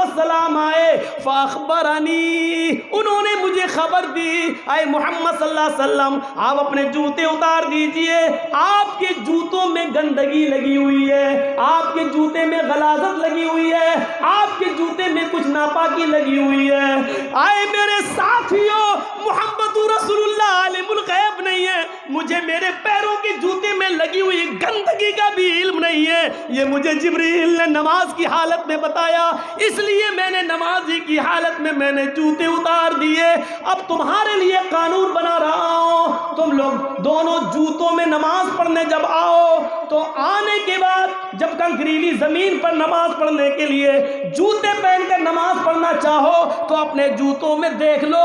السلام آئے، فَأَخْبَرَنِي، انہوں نے مجھے خبر دی، اے محمد صلی اللہ علیہ وسلم آپ اپنے جوتے اتار دیجئے، آپ کے جوتوں میں گندگی لگی ہوئی ہے، آپ کے جوتے میں غلاظت لگی ہوئی ہے، آپ کے جوتے میں کچھ ناپاکی لگی ہوئی ہے۔ اے میرے ساتھیوں، محمد رسول اللہ عالم الغیب نہیں ہے، مجھے میرے پیروں کے جوتے میں لگی ہوئی گندگی کا بھی علم نہیں ہے، یہ مجھے جبریل نے نماز کی حالت میں بتایا، اس لیے میں نے نمازی کی حالت میں میں نے جوتے اتار دیے۔ اب تمہارے لیے قانون بنا رہا ہوں، تم لوگ دونوں جوتوں میں نماز پڑھنے جب آؤ تو آنے کے بعد جب کنکریلی زمین پر نماز پڑھنے کے لیے جوتے پہن کر نماز پڑھنا چاہو تو اپنے جوتوں میں دیکھ لو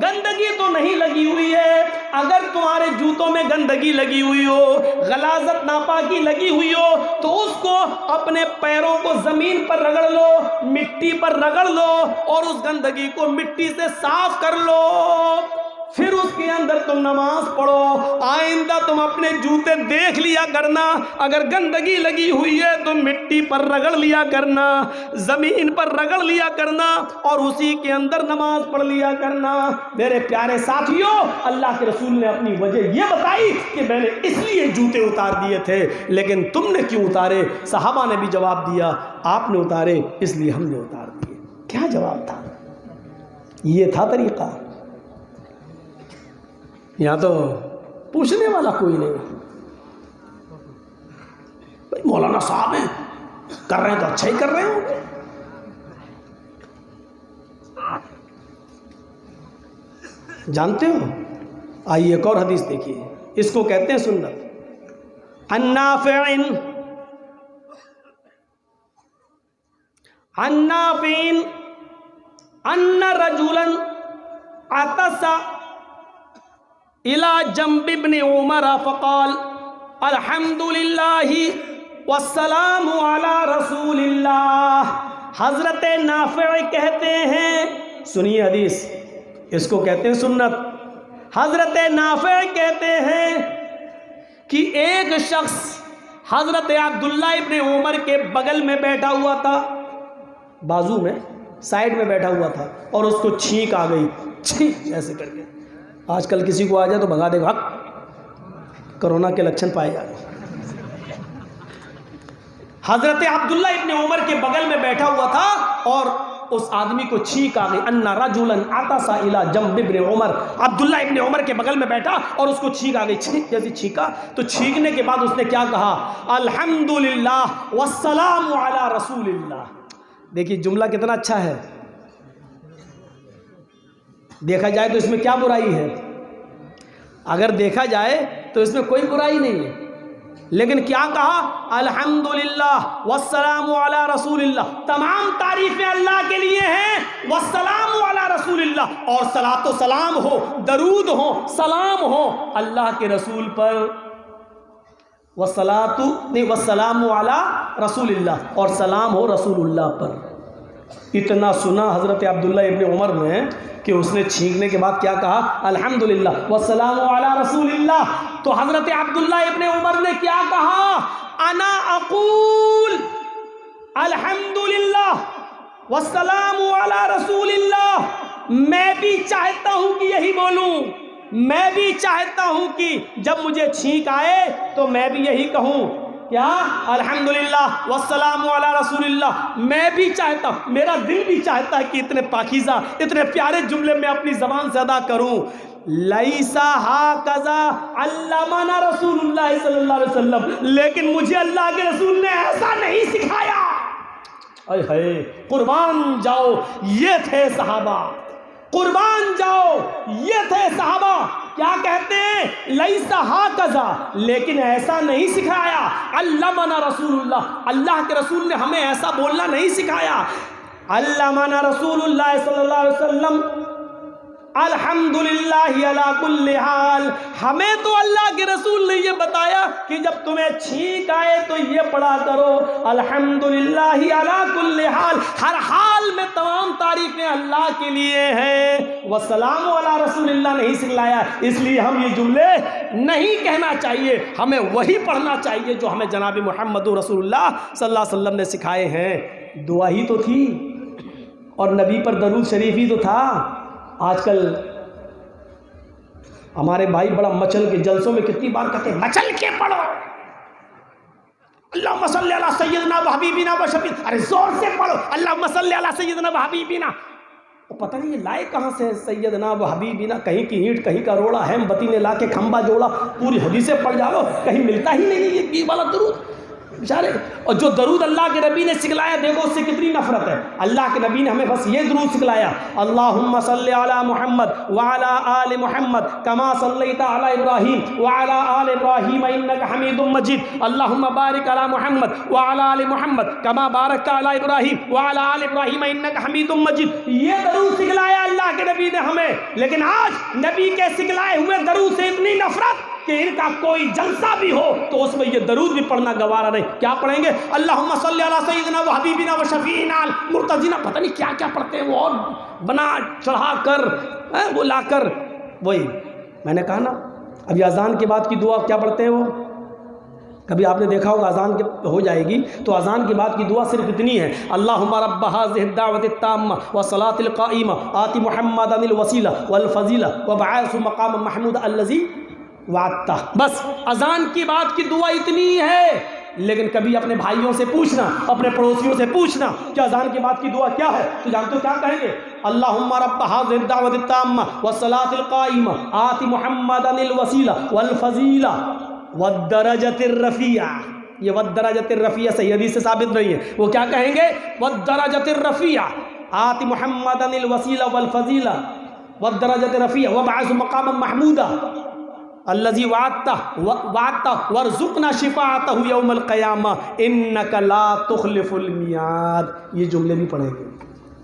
گندگی تو نہیں لگی ہوئی ہے، اگر تمہارے جوتوں میں گندگی لگی ہوئی ہو، غلاظت ناپاکی لگی ہوئی ہو تو اس کو اپنے پیروں کو زمین پر رگڑ لو، مٹی پر رگڑ لو اور اس گندگی کو مٹی سے صاف کر لو، پھر اس کے اندر تم نماز پڑھو۔ آئندہ تم اپنے جوتے دیکھ لیا کرنا، اگر گندگی لگی ہوئی ہے تو مٹی پر رگڑ لیا کرنا، زمین پر رگڑ لیا کرنا اور اسی کے اندر نماز پڑھ لیا کرنا۔ میرے پیارے ساتھیوں، اللہ کے رسول نے اپنی وجہ یہ بتائی کہ میں نے اس لیے جوتے اتار دیے تھے، لیکن تم نے کیوں اتارے؟ صحابہ نے بھی جواب دیا، آپ نے اتارے اس لیے ہم نے اتار دیے۔ کیا جواب تھا؟ یہ تھا طریقہ۔ یہاں تو پوچھنے والا کوئی نہیں. بھائی مولانا صاحب ہیں, کر رہے ہیں تو اچھا ہی کر رہے ہوں گے. جانتے ہو؟ آئیے ایک اور حدیث دیکھیے, اس کو کہتے ہیں سنت. عن نافع ان رجلا عطس الى جنب ابن عمر فقال الحمد للہ والسلام علی رسول اللہ. حضرت نافع کہتے ہیں, سنیے حدیث, اس کو کہتے ہیں سنت. حضرت نافع کہتے ہیں کہ ایک شخص حضرت عبداللہ ابن عمر کے بغل میں بیٹھا ہوا تھا, بازو میں سائیڈ میں بیٹھا ہوا تھا, اور اس کو چھینک آ گئی, چھینک ایسے کر کے. آج کل کسی کو آ جائے تو بھگا دے گا, کرونا کے لچھن پائے جا رہے. حضرت عبداللہ ابن عمر کے بغل میں بیٹھا ہوا تھا اور اس آدمی کو چھینک آ گئی. ان رجلا عطس الی جنب ابن عمر, عبداللہ ابن عمر کے بغل میں بیٹھا اور اس کو چھینک آ گئی. چھینک جیسی چھینکا تو چھینکنے کے بعد اس نے کیا کہا, الحمدللہ والسلام علی رسول اللہ. دیکھیے جملہ کتنا اچھا ہے. دیکھا جائے تو اس میں کیا برائی ہے؟ اگر دیکھا جائے تو اس میں کوئی برائی نہیں ہے, لیکن کیا کہا, الحمدللہ والسلام علی رسول اللہ. تمام تعریفیں اللہ کے لیے ہیں, والسلام علی رسول اللہ, اور صلاۃ و سلام ہو, درود ہو, سلام ہو اللہ کے رسول پر. والسلام علی رسول اللہ, اور سلام ہو رسول اللہ پر. اتنا سنا حضرت عبداللہ ابن عمر نے کہ اس نے چھینکنے کے بعد کیا کہا, الحمدللہ والسلام علی رسول اللہ. تو حضرت عبداللہ ابن عمر نے کیا کہا, انا اقول الحمدللہ والسلام علی رسول اللہ. میں بھی چاہتا ہوں کہ یہی بولوں, میں بھی چاہتا ہوں کہ جب مجھے چھینک آئے تو میں بھی یہی کہوں, کیا, الحمدللہ والسلام علی رسول اللہ. میں بھی چاہتا ہوں, میرا دل بھی چاہتا ہے کہ اتنے پاکیزہ, اتنے پیارے جملے میں اپنی زبان سے ادا کروں. لیسا ہاکذا علمنا رسول اللہ صلی اللہ علیہ وسلم, لیکن مجھے اللہ کے رسول نے ایسا نہیں سکھایا. اے ہائے, قربان جاؤ یہ تھے صحابہ, قربان جاؤ یہ تھے صحابہ. کیا کہتے ہیں, لیسا ہاکذا, لیکن ایسا نہیں سکھایا. علمنا رسول اللہ, اللہ کے رسول نے ہمیں ایسا بولنا نہیں سکھایا. علمنا رسول اللہ صلی اللہ علیہ وسلم الحمدللہ علی کل حال. ہمیں تو اللہ کے رسول نے یہ بتایا کہ جب تمہیں چھینک آئے تو یہ پڑھا کرو, الحمدللہ علی کل حال, ہر حال میں تمام تعریفیں اللہ کے لیے ہیں. والسلام علی رسول اللہ نہیں سکھلایا, اس لیے ہم یہ جملے نہیں کہنا چاہیے, ہمیں وہی پڑھنا چاہیے جو ہمیں جناب محمد رسول اللہ صلی اللہ علیہ وسلم نے سکھائے ہیں. دعا ہی تو تھی اور نبی پر درود شریف ہی تو تھا. آج کل ہمارے بھائی بڑا مچل کے جلسوں میں کتنی بار کہتے ہیں مچل کے پڑھو, اللہم صلی علی سیدنا و حبیبنا و شفیع. ارے زور سے پڑھو, اللہم صلی علی سیدنا و حبیبنا. پتہ نہیں یہ لائے کہاں سے سیدنا و حبیبنا, کہیں کی اینٹ کہیں کا روڑا ہے, بتی نے لا کے کھمبا جوڑا, پوری حدیثیں پڑھ جاؤ, کہیں ملتا ہی نہیں یہ والا درود بیچارے. اور جو درود اللہ کے نبی نے سکھلایا, دیکھو اس سے کتنی نفرت ہے. اللہ کے نبی نے ہمیں بس یہ درود سکھلایا, اللہم صلی علی محمد وعلی آل محمد کما صلیت علی ابراہیم وعلی آل ابراہیم انک حمید مجید, اللہم بارک علی محمد وعلی آل محمد کما بارکت علی ابراہیم وعلی آل ابراہیم انک حمید مجید. یہ درود سکھلایا اللہ کے نبی نے ہمیں, لیکن آج نبی کے سکھلائے ہوئے درود سے اتنی نفرت کہ ان کا کوئی جلسہ بھی ہو تو اس میں یہ درود بھی پڑھنا گوارا نہیں. کیا پڑھیں گے, اللہم صلی علی سیدنا و حبیبنا و شفیعنا مرتضینا, پتہ نہیں کیا کیا پڑھتے ہیں وہ, اور بنا چڑھا کر وہ لا کر. وہی میں نے کہا نا, ابھی اذان کے بعد کی دعا کیا پڑھتے ہیں وہ, کبھی آپ نے دیکھا ہوگا اذان کے ہو جائے گی تو اذان کے بعد کی دعا صرف اتنی ہے, اللہم رب هذه الدعوة التامة والصلاة القائمة آت محمدا الوسیلة والفضیلة وابعثه مقاما محمودا الذی وعدتہ. بس اذان کی بات کی دعا اتنی ہے, لیکن کبھی اپنے بھائیوں سے پوچھنا، اپنے پڑوسیوں سے پوچھنا کہ اذان کے بعد کی دعا کیا ہے، تو جانتے ہو کیا کہیں گے؟ اللہم رب ھذہ الدعوۃ التامہ والصلاۃ القائمہ آت محمدا الوسیلہ والفضیلہ والدرجۃ الرفیعہ۔ یہ والدرجۃ الرفیعہ صحیح حدیث سے ثابت نہیں ہے، وہ کیا کہیں گے؟ والدرجۃ الرفیعہ آت محمدا الوسیلہ والفضیلہ والدرجۃ الرفیعہ وابعثہ مقاما محمودا الذی وعدتہ وارزقنا شفاعتہ یوم القیامہ انک لا تخلف المیعاد۔ یہ جملے بھی پڑھیں گے،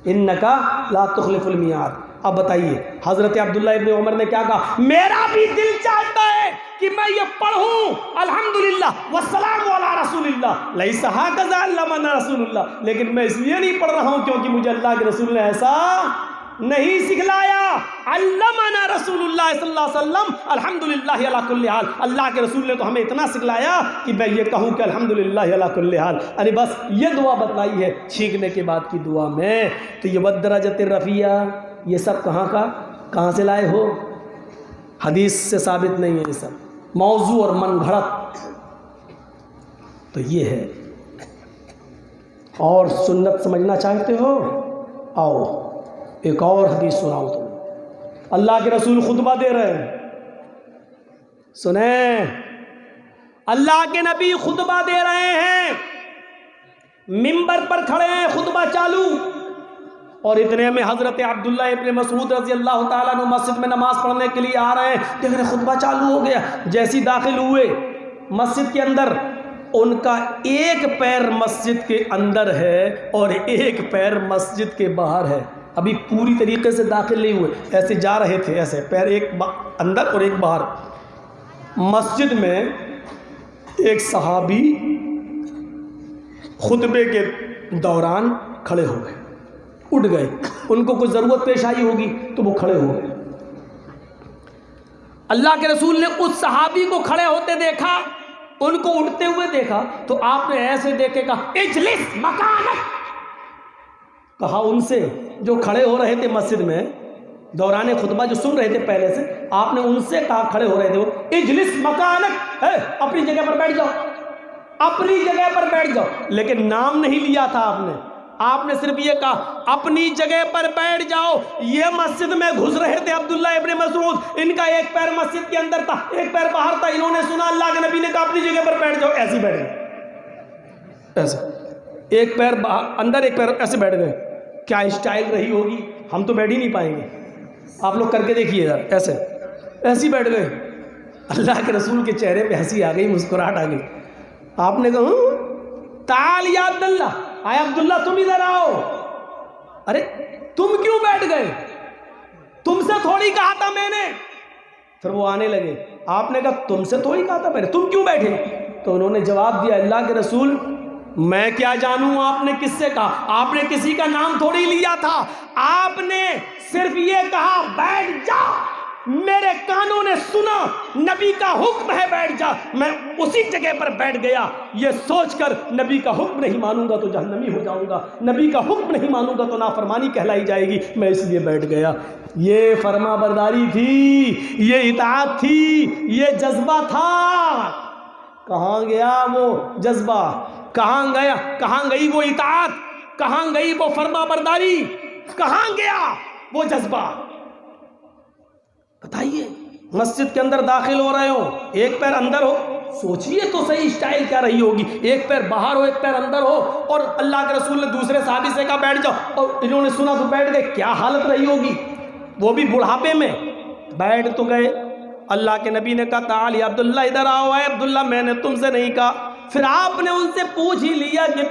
انک لا تخلف المیعاد۔ اب بتائیے حضرت عبداللہ ابن عمر نے کیا کہا؟ میرا بھی دل چاہتا ہے کہ میں یہ پڑھوں الحمدللہ والسلام علی رسول اللہ لیس ھکذا علمنا رسول اللہ، لیکن میں اس لیے نہیں پڑھ رہا ہوں کیونکہ مجھے اللہ کے رسول نے ایسا نہیں سکھلایا۔ علمنا رسول اللہ صلی اللہ علیہ وسلم الحمدللہ علی کل حال، اللہ کے رسول نے تو ہمیں اتنا سکھلایا کہ میں یہ کہوں کہ الحمدللہ علی کل حال۔ ارے بس یہ دعا بتلائی ہے چھینکنے کے بعد کی دعا میں۔ تو یہ والدرجۃ الرفیعہ یہ سب کہاں سے لائے ہو؟ حدیث سے ثابت نہیں ہے، یہ سب موضوع اور من گھڑت۔ تو یہ ہے۔ اور سنت سمجھنا چاہتے ہو؟ آؤ ایک اور حدیث سناؤ تمہیں۔ اللہ کے رسول خطبہ دے رہے ہیں، سنیں، اللہ کے نبی خطبہ دے رہے ہیں، منبر پر کھڑے ہیں، خطبہ چالو، اور اتنے میں حضرت عبداللہ ابن مسعود رضی اللہ تعالیٰ عنہ مسجد میں نماز پڑھنے کے لیے آ رہے ہیں۔ دیکھ رہے خطبہ چالو ہو گیا، جیسی داخل ہوئے مسجد کے اندر، ان کا ایک پیر مسجد کے اندر ہے اور ایک پیر مسجد کے باہر ہے، ابھی پوری طریقے سے داخل نہیں ہوئے، ایسے جا رہے تھے، ایسے پیر ایک اندر اور ایک باہر۔ مسجد میں ایک صحابی خطبے کے دوران کھڑے ہو گئے، اٹھ گئے، ان کو کوئی ضرورت پیش آئی ہوگی تو وہ کھڑے ہو گئے۔ اللہ کے رسول نے اس صحابی کو کھڑے ہوتے دیکھا، ان کو اٹھتے ہوئے دیکھا، تو آپ نے ایسے دیکھے کہا اجلس مکانک، کہا ان سے جو کھڑے ہو رہے تھے مسجد میں دوران خطبہ، جو سن رہے تھے پہلے سے، آپ نے ان سے کہا کھڑے ہو رہے تھے وہ، اجلس مکانک، اپنی جگہ پر بیٹھ جاؤ، اپنی جگہ پر بیٹھ جاؤ، لیکن نام نہیں لیا تھا آپ نے صرف یہ کہا اپنی جگہ پر بیٹھ جاؤ۔ یہ مسجد میں گھس رہے تھے عبداللہ ابن مسعود، ان کا ایک پیر مسجد کے اندر تھا، ایک پیر باہر تھا، انہوں نے سنا اللہ کے نبی نے کہا اپنی جگہ پر بیٹھ جاؤ، ایسے بیٹھ گئے، ایسے ایک پیر اندر ایک پیر ایسے بیٹھ گئے۔ کیا اسٹائل رہی ہوگی، ہم تو بیٹھ ہی نہیں پائیں گے، آپ لوگ کر کے دیکھیے ذرا، ایسے بیٹھ گئے۔ اللہ کے رسول کے چہرے پہ ہنسی آ گئی، مسکراہٹ آ گئی۔ آپ نے کہا تعال یا عبداللہ، آئے عبداللہ تم ادھر آؤ۔ ارے تم کیوں بیٹھ گئے؟ تم سے تھوڑی کہا تھا میں نے۔ پھر وہ آنے لگے، آپ نے کہا تم سے تھوڑی کہا تھا میں نے، تم کیوں بیٹھے؟ تو انہوں نے جواب دیا اللہ کے رسول میں کیا جانوں آپ نے کس سے کہا، آپ نے کسی کا نام تھوڑی لیا تھا، آپ نے صرف یہ کہا بیٹھ جا، میرے کانوں نے سنا نبی کا حکم ہے بیٹھ جا، میں اسی جگہ پر بیٹھ گیا، یہ سوچ کر نبی کا حکم نہیں مانوں گا تو جہنمی ہو جاؤں گا، نبی کا حکم نہیں مانوں گا تو نافرمانی کہلائی جائے گی، میں اس لیے بیٹھ گیا۔ یہ فرما برداری تھی، یہ اطاعت تھی، یہ جذبہ تھا۔ کہاں گیا وہ جذبہ؟ کہاں گئی وہ اطاعت؟ کہاں گئی وہ فرما برداری؟ کہاں گیا وہ جذبہ؟ بتائیے، مسجد کے اندر داخل ہو رہے ہو، ایک پیر اندر ہو، سوچئے تو صحیح اسٹائل کیا رہی ہوگی، ایک پیر باہر ہو ایک پیر اندر ہو، اور اللہ کے رسول نے دوسرے صحابی سے کہا بیٹھ جاؤ، اور انہوں نے سنا تو بیٹھ گئے، کیا حالت رہی ہوگی؟ وہ بھی بڑھاپے میں۔ بیٹھ تو گئے، اللہ کے نبی نے کہا تعال یا عبداللہ ادھر آؤ۔ اے عبداللہ میں نے تم سے نہیں کہا۔ پھر آپ نے ان سے پوچھ ہی لیا کہ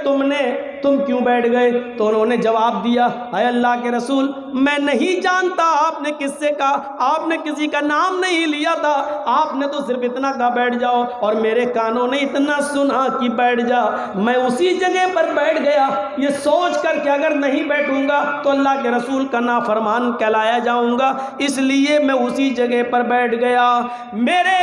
تم کیوں بیٹھ گئے؟ تو انہوں نے جواب دیا اے اللہ کے رسول میں نہیں جانتا آپ نے کس سے کہا، آپ نے کسی کا نام نہیں لیا تھا، آپ نے تو صرف اتنا کہا بیٹھ جاؤ، اور میرے کانوں نے اتنا سنا کہ بیٹھ جا، میں اسی جگہ پر بیٹھ گیا یہ سوچ کر کہ اگر نہیں بیٹھوں گا تو اللہ کے رسول کا نافرمان کہلایا جاؤں گا، اس لیے میں اسی جگہ پر بیٹھ گیا۔ میرے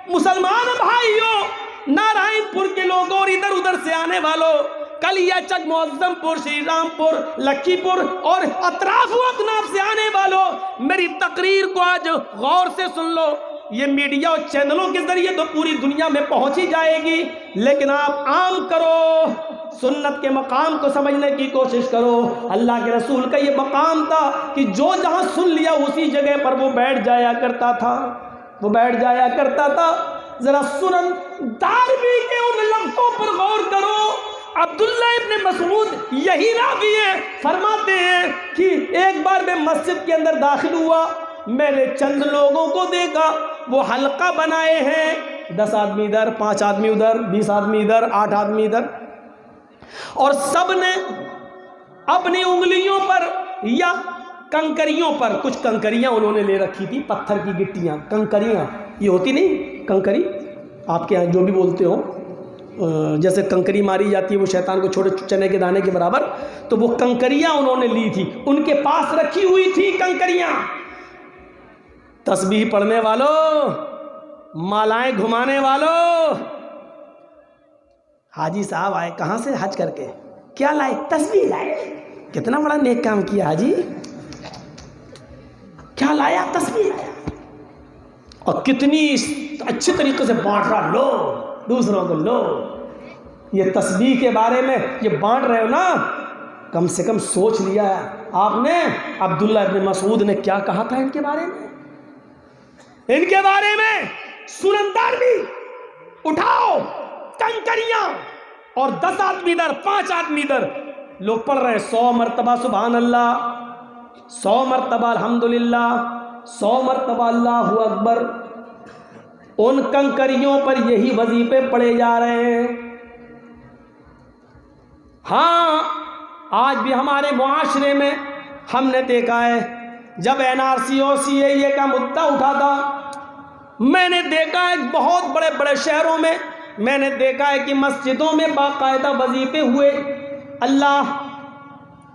مسلمان بھائیوں، نارائن پور کے لوگوں اور ادھر ادھر سے آنے والوں، کلیا چک، معظم پور، شری رام پور، لکھی پور اور اطراف و اکناف سے آنے والوں، میری تقریر کو آج غور سے سن لو۔ یہ میڈیا اور چینلوں کے ذریعے تو پوری دنیا میں پہنچی جائے گی، لیکن آپ عام کرو، سنت کے مقام کو سمجھنے کی کوشش کرو۔ اللہ کے رسول کا یہ مقام تھا کہ جو جہاں سن لیا اسی جگہ پر وہ بیٹھ جایا کرتا تھا، وہ بیٹھ جایا کرتا تھا۔ ذرا سنن دارمی کے ان لفظوں پر غور کرو۔ عبداللہ ابن مسعود یہی راوی ہے، فرماتے ہیں کہ ایک بار میں مسجد کے اندر داخل ہوا، میں نے چند لوگوں کو دیکھا، وہ حلقہ بنائے ہیں، 10 آدمی ادھر، 5 آدمی ادھر، 20 آدمی ادھر، 8 آدمی ادھر، اور سب نے اپنی انگلیوں پر یا کنکریوں پر، کچھ کنکریاں انہوں نے لے رکھی تھی، پتھر کی گٹیاں، کنکریاں، یہ ہوتی نہیں کنکری، آپ کے یہاں جو بھی بولتے ہو، جیسے کنکری ماری جاتی ہے وہ شیطان کو چھوٹے چنے کے دانے کے برابر، تو وہ کنکریاں انہوں نے لی تھی، ان کے پاس رکھی ہوئی تھی کنکریاں۔ تسبیح پڑھنے والوں، مالائیں گھمانے والوں، حاجی صاحب آئے کہاں سے حج کر کے، کیا لائے؟ تسبیح لائے۔ کتنا بڑا نیک کام کیا حاجی، کیا لایا؟ تسبیح لایا، اور کتنی اچھے طریقے سے بانٹ رہا، لو دوسروں کو لو۔ یہ تسبیح کے بارے میں یہ بانٹ رہے ہو نا، کم سے کم سوچ لیا ہے آپ نے عبداللہ ابن مسعود نے کیا کہا تھا ان کے بارے میں، ان کے بارے میں؟ سنندار بھی اٹھاؤ کنکریاں، اور 10 آدمی ادھر، 5 آدمی ادھر، لوگ پڑھ رہے 100 مرتبہ سبحان اللہ، 100 مرتبہ الحمدللہ، 100 مرتبہ اللہ اکبر۔ ان کنکریوں پر یہی وظیفے پڑھے جا رہے ہیں۔ ہاں آج بھی ہمارے معاشرے میں ہم نے دیکھا ہے، جب NRC اور CAA کا مدعا اٹھا تھا، میں نے دیکھا ہے بہت بڑے بڑے شہروں میں، میں نے دیکھا ہے کہ مسجدوں میں باقاعدہ وظیفے ہوئے۔ اللہ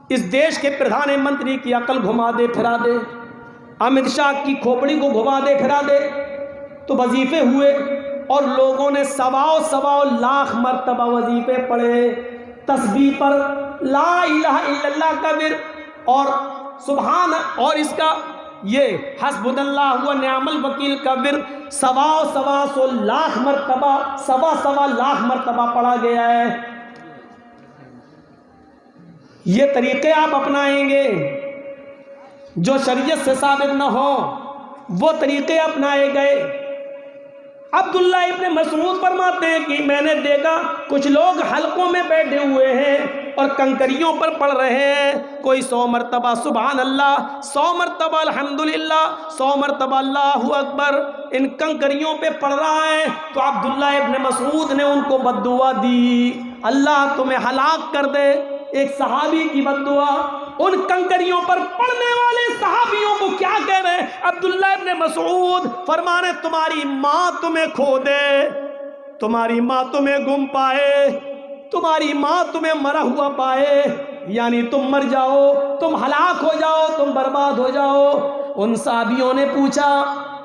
اس دیش کے پردھان منتری کی عقل گھما دے پھرا دے، امت شاہ کی کھوپڑی کو گھما دے پھرا دے، تو وظیفے ہوئے اور لوگوں نے 1.25 لاکھ مرتبہ وظیفے پڑھے، تسبیح پر لا الہ الا اللہ کا ورد، اور سبحان، اور اس کا یہ حسبنا اللہ و نعم الوکیل کا ورد 1.25 لاکھ مرتبہ، 1.25 لاکھ مرتبہ پڑھا گیا ہے۔ یہ طریقے آپ اپنائیں گے جو شریعت سے ثابت نہ ہو، وہ طریقے اپنائے گئے۔ عبداللہ ابن مسعود فرماتے ہیں کہ میں نے دیکھا کچھ لوگ حلقوں میں بیٹھے ہوئے ہیں اور کنکریوں پر پڑھ رہے ہیں، کوئی 100 مرتبہ سبحان اللہ، 100 مرتبہ الحمدللہ، 100 مرتبہ اللہ اکبر ان کنکریوں پہ پڑھ رہا ہے۔ تو عبداللہ ابن مسعود نے ان کو بد دعا دی، اللہ تمہیں ہلاک کر دے۔ ایک صحابی کی بد دعا، ان کنکریوں پر پڑھنے والے صحابیوں کو کیا کہہ رہے ہیں؟ عبداللہ ابن مسعود فرمانے تمہاری ماں تمہیں کھو دے، تمہاری ماں تمہیں گم پائے، تمہاری ماں تمہیں مرا ہوا پائے، یعنی تم مر جاؤ، تم ہلاک ہو جاؤ، تم برباد ہو جاؤ۔ ان صحابیوں نے پوچھا،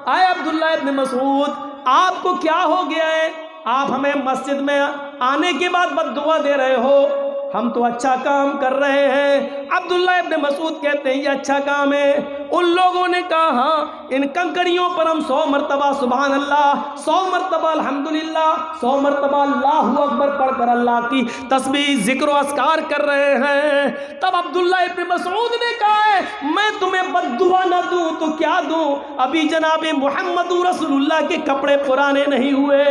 اے عبداللہ ابن مسعود آپ کو کیا ہو گیا ہے؟ آپ ہمیں مسجد میں آنے کے بعد بد دعا دے رہے ہو، ہم تو اچھا کام کر رہے ہیں۔ عبداللہ ابن مسعود کہتے ہیں یہ اچھا کام ہے۔ ان لوگوں نے کہا ہاں، ان کنکریوں پر ہم 100 مرتبہ سبحان اللہ، 100 مرتبہ الحمدللہ، 100 مرتبہ اللہ اکبر پڑھ کر اللہ کی تسبیح ذکر و اذکار کر رہے ہیں۔ تب عبداللہ ابن مسعود نے کہا ہے میں تمہیں بد دعا نہ دوں تو کیا دوں؟ ابھی جناب محمد رسول اللہ کے کپڑے پرانے نہیں ہوئے،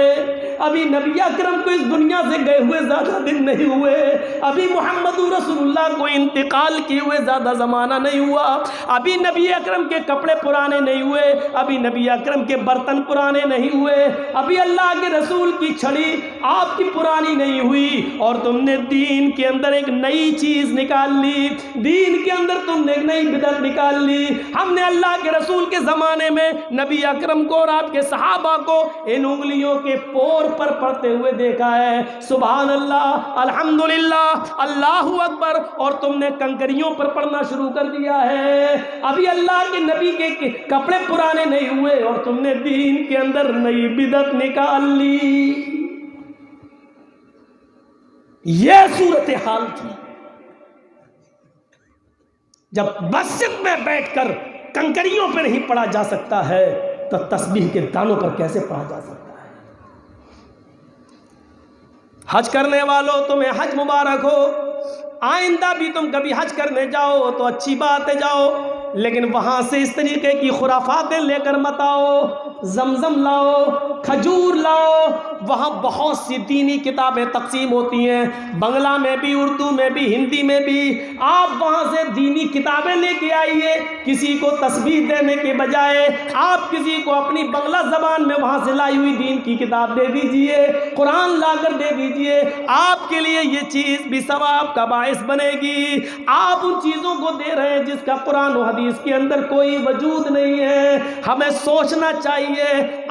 ابھی نبی اکرم کو اس دنیا سے گئے ہوئے زیادہ دن نہیں ہوئے، ابھی محمد رسول اللہ کو انتقال کیے ہوئے زیادہ زمانہ نہیں ہوا، ابھی نبی اکرم کے کپڑے پرانے نہیں ہوئے، ابھی نبی اکرم کے برتن پرانے نہیں ہوئے، ابھی اللہ کے رسول کی چھڑی آپ کی پرانی نہیں ہوئی، اور تم نے دین کے اندر ایک نئی چیز نکال لی، دین کے اندر تم نے ایک نئی بدعت نکال لی۔ ہم نے اللہ کے رسول کے زمانے میں نبی اکرم کو اور آپ کے صحابہ کو ان انگلیوں کے پور پر پڑھتے ہوئے دیکھا ہے، سبحان اللہ، الحمدللہ، اللہ اکبر، اور تم نے کنکریوں پر پڑھنا شروع کر دیا ہے۔ ابھی اللہ کے نبی کے کپڑے پرانے نہیں ہوئے اور تم نے دین کے اندر نئی بدعت نکال لی۔ یہ صورتحال تھی جب مسجد میں بیٹھ کر کنکریوں پہ نہیں پڑھا جا سکتا ہے تو تسبیح کے دانوں پر کیسے پڑھا جا سکتا ہے؟ حج کرنے والوں تمہیں حج مبارک ہو، آئندہ بھی تم کبھی حج کرنے جاؤ تو اچھی بات ہے جاؤ، لیکن وہاں سے اس طریقے کی خرافاتیں لے کر مت آؤ۔ زمزم لاؤ، کھجور لاؤ، وہاں بہت سی دینی کتابیں تقسیم ہوتی ہیں، بنگلہ میں بھی، اردو میں بھی، ہندی میں بھی۔ آپ وہاں سے دینی کتابیں لے کے آئیے، کسی کو تسبیح دینے کے بجائے آپ کسی کو اپنی بنگلہ زبان میں وہاں سے لائی ہوئی دین کی کتاب دے دیجئے، قرآن لا کر دے دیجئے، آپ کے لیے یہ چیز بھی ثواب کا باعث بنے گی۔ آپ ان چیزوں کو دے رہے ہیں جس کا قرآن و حدیث کے اندر کوئی وجود نہیں ہے۔ ہمیں سوچنا چاہیے،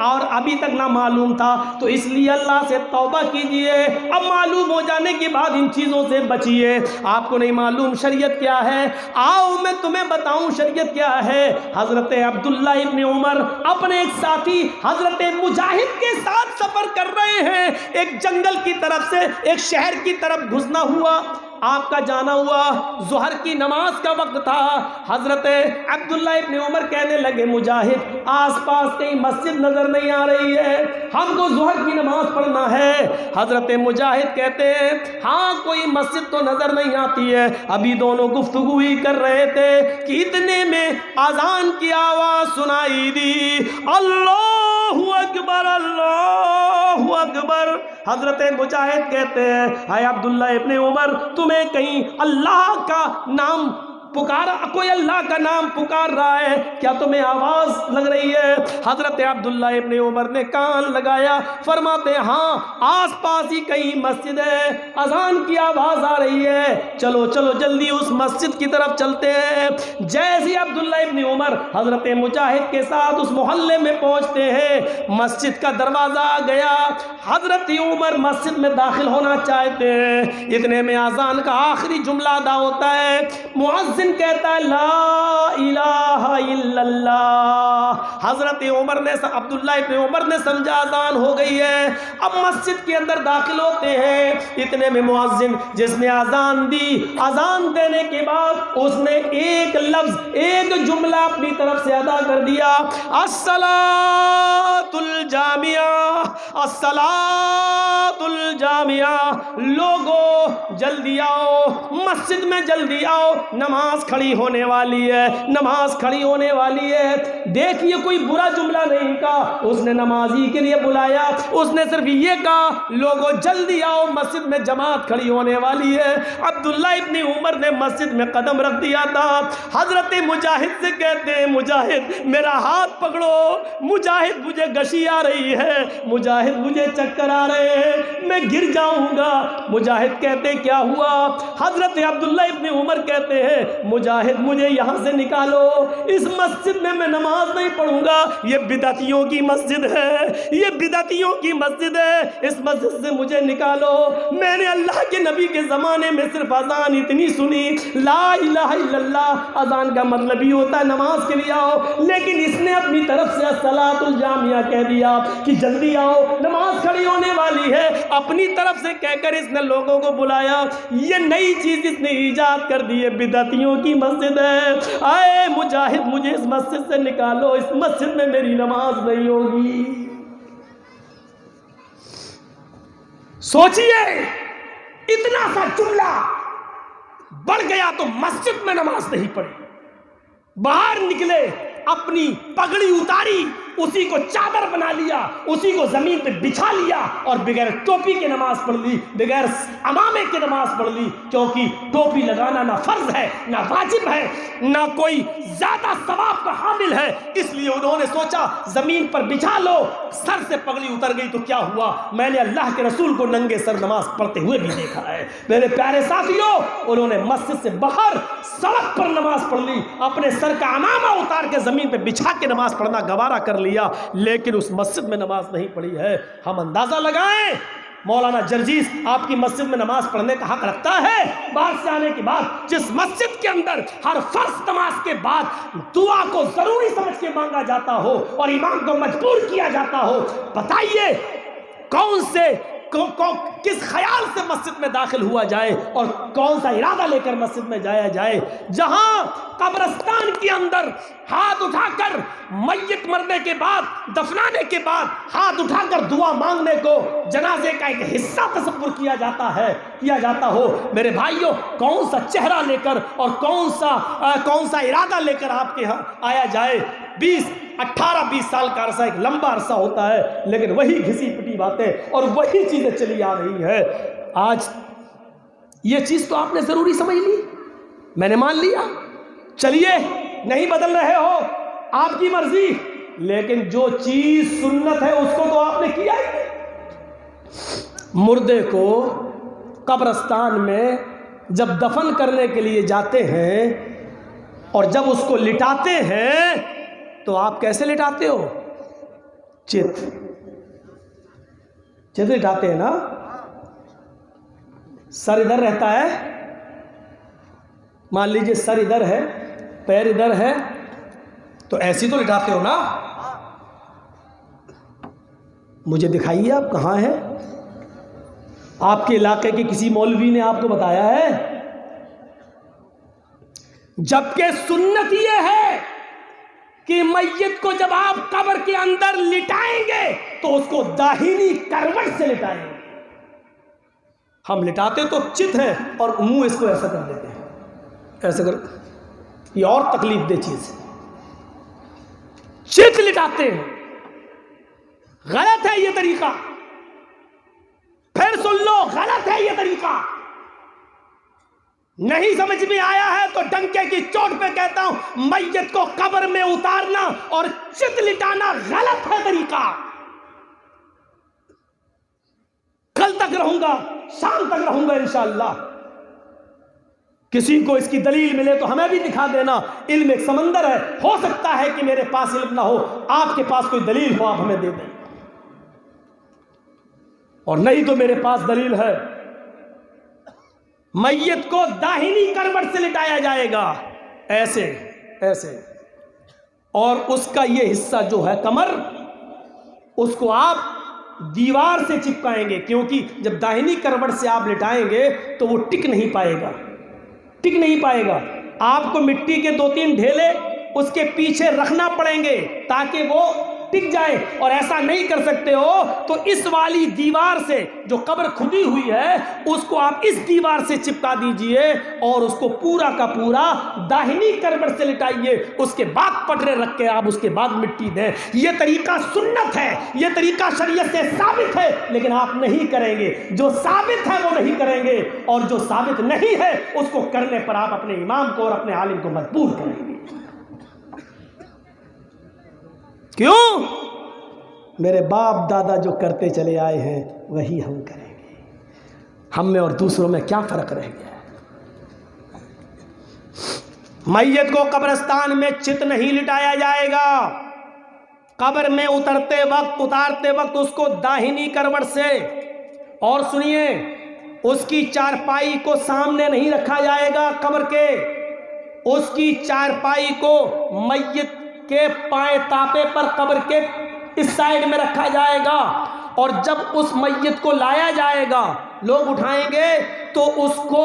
اور ابھی تک نہ معلوم تھا تو اس لیے اللہ سے توبہ کیجئے، اب معلوم ہو جانے کے بعد ان چیزوں سے بچیے۔ آپ کو نہیں معلوم شریعت کیا ہے، آؤ میں تمہیں بتاؤں شریعت کیا ہے۔ حضرت عبداللہ ابن عمر اپنے ایک ساتھی حضرت مجاہد کے ساتھ سفر کر رہے ہیں، ایک جنگل کی طرف سے ایک شہر کی طرف گھسنا ہوا، آپ کا جانا ہوا، ظہر کی نماز کا وقت تھا۔ حضرت عبداللہ ابن عمر کہنے لگے مجاہد آس پاس کہیں مسجد نظر نہیں آ رہی ہے، ہم کو ظہر کی نماز پڑھنا ہے۔ حضرت مجاہد کہتے ہیں ہاں کوئی مسجد تو نظر نہیں آتی ہے۔ ابھی دونوں گفتگو ہی کر رہے تھے کہ اتنے میں اذان کی آواز سنائی دی، اللہ اکبر اللہ اکبر۔ حضرت مجاہد کہتے ہیں اے عبداللہ ابن عمر تمہیں کہیں اللہ کا نام پکارا، کوئی اللہ کا نام پکار رہا ہے کیا؟ تمہیں آواز لگ رہی ہے؟ حضرت عبداللہ ابن عمر نے کان لگایا، فرماتے ہاں آس پاس ہی کہیں مسجد ہے، اذان کی آواز آ رہی ہے، چلو چلو جلدی اس مسجد کی طرف چلتے ہیں۔ جیسے عبداللہ ابن عمر حضرت مجاہد کے ساتھ اس محلے میں پہنچتے ہیں، مسجد کا دروازہ آ گیا، حضرت عمر مسجد میں داخل ہونا چاہتے ہیں، اتنے میں اذان کا آخری جملہ ادا ہوتا ہے، مؤذن کہتا ہے لا الہ الا اللہ۔ حضرت عمر نے عبداللہ ابن عمر نے سمجھا اذان ہو گئی ہے، اب مسجد کے اندر داخل ہوتے ہیں، اتنے میں مؤذن جس نے اذان دی، اذان دینے کے بعد اس نے ایک لفظ ایک جملہ اپنی طرف سے ادا کر دیا، الصلاۃ الجامعہ الصلاۃ الجامعہ، لوگو جلدی آؤ مسجد میں، جلدی آؤ نماز کھڑی ہونے والی ہے، نماز کھڑی ہونے والی ہے۔ دیکھیے کوئی برا جملہ نہیں کہا، اس نے نمازی کے لیے بلایا، اس نے صرف یہ کہا لوگو جلدی آؤ مسجد میں جماعت کھڑی ہونے والی ہے۔ عبداللہ ابن عمر نے مسجد میں قدم رکھ دیا تھا، حضرت مجاہد سے کہتے ہیں مجاہد میرا ہاتھ پکڑو، مجاہد مجھے گشی آ رہی ہے، مجاہد مجھے چکر آ رہے ہیں، میں گر جاؤں گا۔ مجاہد کہتے کیا ہوا؟ حضرت عبداللہ ابن عمر کہتے ہیں مجاہد مجھے یہاں سے نکالو، اس مسجد میں نماز نہیں پڑھوں گا، یہ بدعتیوں کی مسجد ہے، یہ بدعتیوں کی مسجد ہے، اس مسجد سے مجھے نکالو۔ میں نے اللہ کے نبی کے زمانے میں صرف اذان اتنی سنی، لا الہ الا اللہ، اذان کا مطلب ہی ہوتا ہے نماز کے لیے آؤ، لیکن اس نے اپنی طرف سے الصلاۃ الجامعہ کہہ دیا کہ جلدی آؤ نماز کھڑی ہونے والی ہے، اپنی طرف سے کہہ کر اس نے لوگوں کو بلایا۔ یہ نئی چیز اس نے ایجاد کر دی ہے، بدعتیوں کی مسجد ہے، اے مجاہد مجھے اس مسجد سے نکالو، اس مسجد میں میری نماز نہیں ہوگی۔ سوچئے اتنا سا جملہ بڑھ گیا تو مسجد میں نماز نہیں پڑھی، باہر نکلے اپنی پگڑی اتاری، اسی کو چادر بنا لیا، اسی کو زمین پہ بچھا لیا اور بغیر ٹوپی کے نماز پڑھ لی، بغیر امامے کے نماز پڑھ لی، کیونکہ ٹوپی لگانا نہ فرض ہے نہ واجب ہے نہ کوئی زیادہ ثواب کا حامل ہے، اس لیے انہوں نے سوچا زمین پر بچھا لو، سر سے پگڑی اتر گئی تو کیا ہوا؟ میں نے اللہ کے رسول کو ننگے سر نماز پڑھتے ہوئے بھی دیکھا ہے۔ میرے پیارے ساتھیوں، انہوں نے مسجد سے باہر سڑک پر نماز پڑھ لی، اپنے سر کا امامہ اتار کے زمین پہ بچھا کے نماز پڑھنا گوارا کر لیا، لیکن اس مسجد میں نماز نہیں پڑھی ہے۔ ہم اندازہ لگائیں مولانا جرجیس آپ کی مسجد میں نماز پڑھنے کا حق رکھتا ہے؟ باہر سے آنے کے بعد جس مسجد کے اندر ہر فرض نماز کے بعد دعا کو ضروری سمجھ کے مانگا جاتا ہو اور امام کو مجبور کیا جاتا ہو، بتائیے کون سے کس خیال سے مسجد میں داخل ہوا جائے اور کون سا ارادہ لے کر مسجد میں جایا جائے. جہاں قبرستان کے اندر ہاتھ اٹھا کر میت مرنے کے بعد, دفنانے کے بعد ہاتھ اٹھا کر دعا مانگنے کو جنازے کا ایک حصہ تصور کیا جاتا ہو, میرے بھائیوں, کون سا چہرہ لے کر اور کون سا ارادہ لے کر آپ کے ہاں آیا جائے. 18-20 سال کا عرصہ ایک لمبا عرصہ ہوتا ہے, لیکن وہی گھسی پٹی باتیں اور وہی چیزیں چلی آ رہی ہیں. آج یہ چیز تو آپ نے ضروری سمجھ لی, میں نے مان لیا, چلیے نہیں بدل رہے ہو آپ کی مرضی, لیکن جو چیز سنت ہے اس کو تو آپ نے کیا ہی نہیں. مردے کو قبرستان میں جب دفن کرنے کے لیے جاتے ہیں اور جب اس کو لٹاتے ہیں تو آپ کیسے لٹاتے ہو؟ چت لٹاتے ہیں نا, سر ادھر رہتا ہے, مان لیجئے سر ادھر ہے, پیر ادھر ہے, تو ایسی تو لٹاتے ہو نا. مجھے دکھائیے آپ کہاں ہیں, آپ کے علاقے کے کسی مولوی نے آپ کو بتایا ہے؟ جبکہ سنت یہ ہے کہ میت کو جب آپ قبر کے اندر لٹائیں گے تو اس کو داہنی کروٹ سے لٹائیں گے. ہم لٹاتے تو چت ہے اور منہ اس کو ایسا کر دیتے ہیں, ایسا کر, یہ اور تکلیف دہ چیز ہے. چت لٹاتے ہیں, غلط ہے یہ طریقہ. پھر سن لو, غلط ہے یہ طریقہ. نہیں سمجھ میں آیا ہے تو ڈنکے کی چوٹ پہ کہتا ہوں, میت کو قبر میں اتارنا اور چت لٹانا غلط ہے طریقہ. کل تک رہوں گا, شام تک رہوں گا انشاءاللہ. کسی کو اس کی دلیل ملے تو ہمیں بھی دکھا دینا. علم ایک سمندر ہے, ہو سکتا ہے کہ میرے پاس علم نہ ہو, آپ کے پاس کوئی دلیل ہو آپ ہمیں دے دیں, اور نہیں تو میرے پاس دلیل ہے. میت کو داہنی کروٹ سے لٹایا جائے گا, ایسے, اور اس کا یہ حصہ جو ہے کمر, اس کو آپ دیوار سے چپکائیں گے, کیونکہ جب داہنی کروٹ سے آپ لٹائیں گے تو وہ ٹک نہیں پائے گا. آپ کو مٹی کے 2-3 ڈھیلے اس کے پیچھے رکھنا پڑیں گے تاکہ وہ ٹک جائے, اور ایسا نہیں کر سکتے ہو تو اس والی دیوار سے جو قبر کھدی ہوئی ہے اس کو آپ اس دیوار سے چپکا دیجئے اور اس کو پورا کا پورا داہنی کروٹ سے لٹائیے. اس کے بعد پٹرے رکھ کے آپ اس کے بعد مٹی دیں. یہ طریقہ سنت ہے, یہ طریقہ شریعت سے ثابت ہے, لیکن آپ نہیں کریں گے. جو ثابت ہے وہ نہیں کریں گے, اور جو ثابت نہیں ہے اس کو کرنے پر آپ اپنے امام کو اور اپنے عالم کو مجبور کریں گے. کیوں؟ میرے باپ دادا جو کرتے چلے آئے ہیں وہی ہم کریں گے. ہم میں اور دوسروں میں کیا فرق رہ گیا ہے؟ میت کو قبرستان میں چت نہیں لٹایا جائے گا. قبر میں اتارتے وقت اس کو داہنی کروٹ سے, اور سنیے, اس کی چارپائی کو سامنے نہیں رکھا جائے گا قبر کے, اس کی چارپائی کو میت کے پائے تاپے پر قبر کے اس سائڈ میں رکھا جائے گا, اور جب اس میت کو لایا جائے گا, لوگ اٹھائیں گے تو اس کو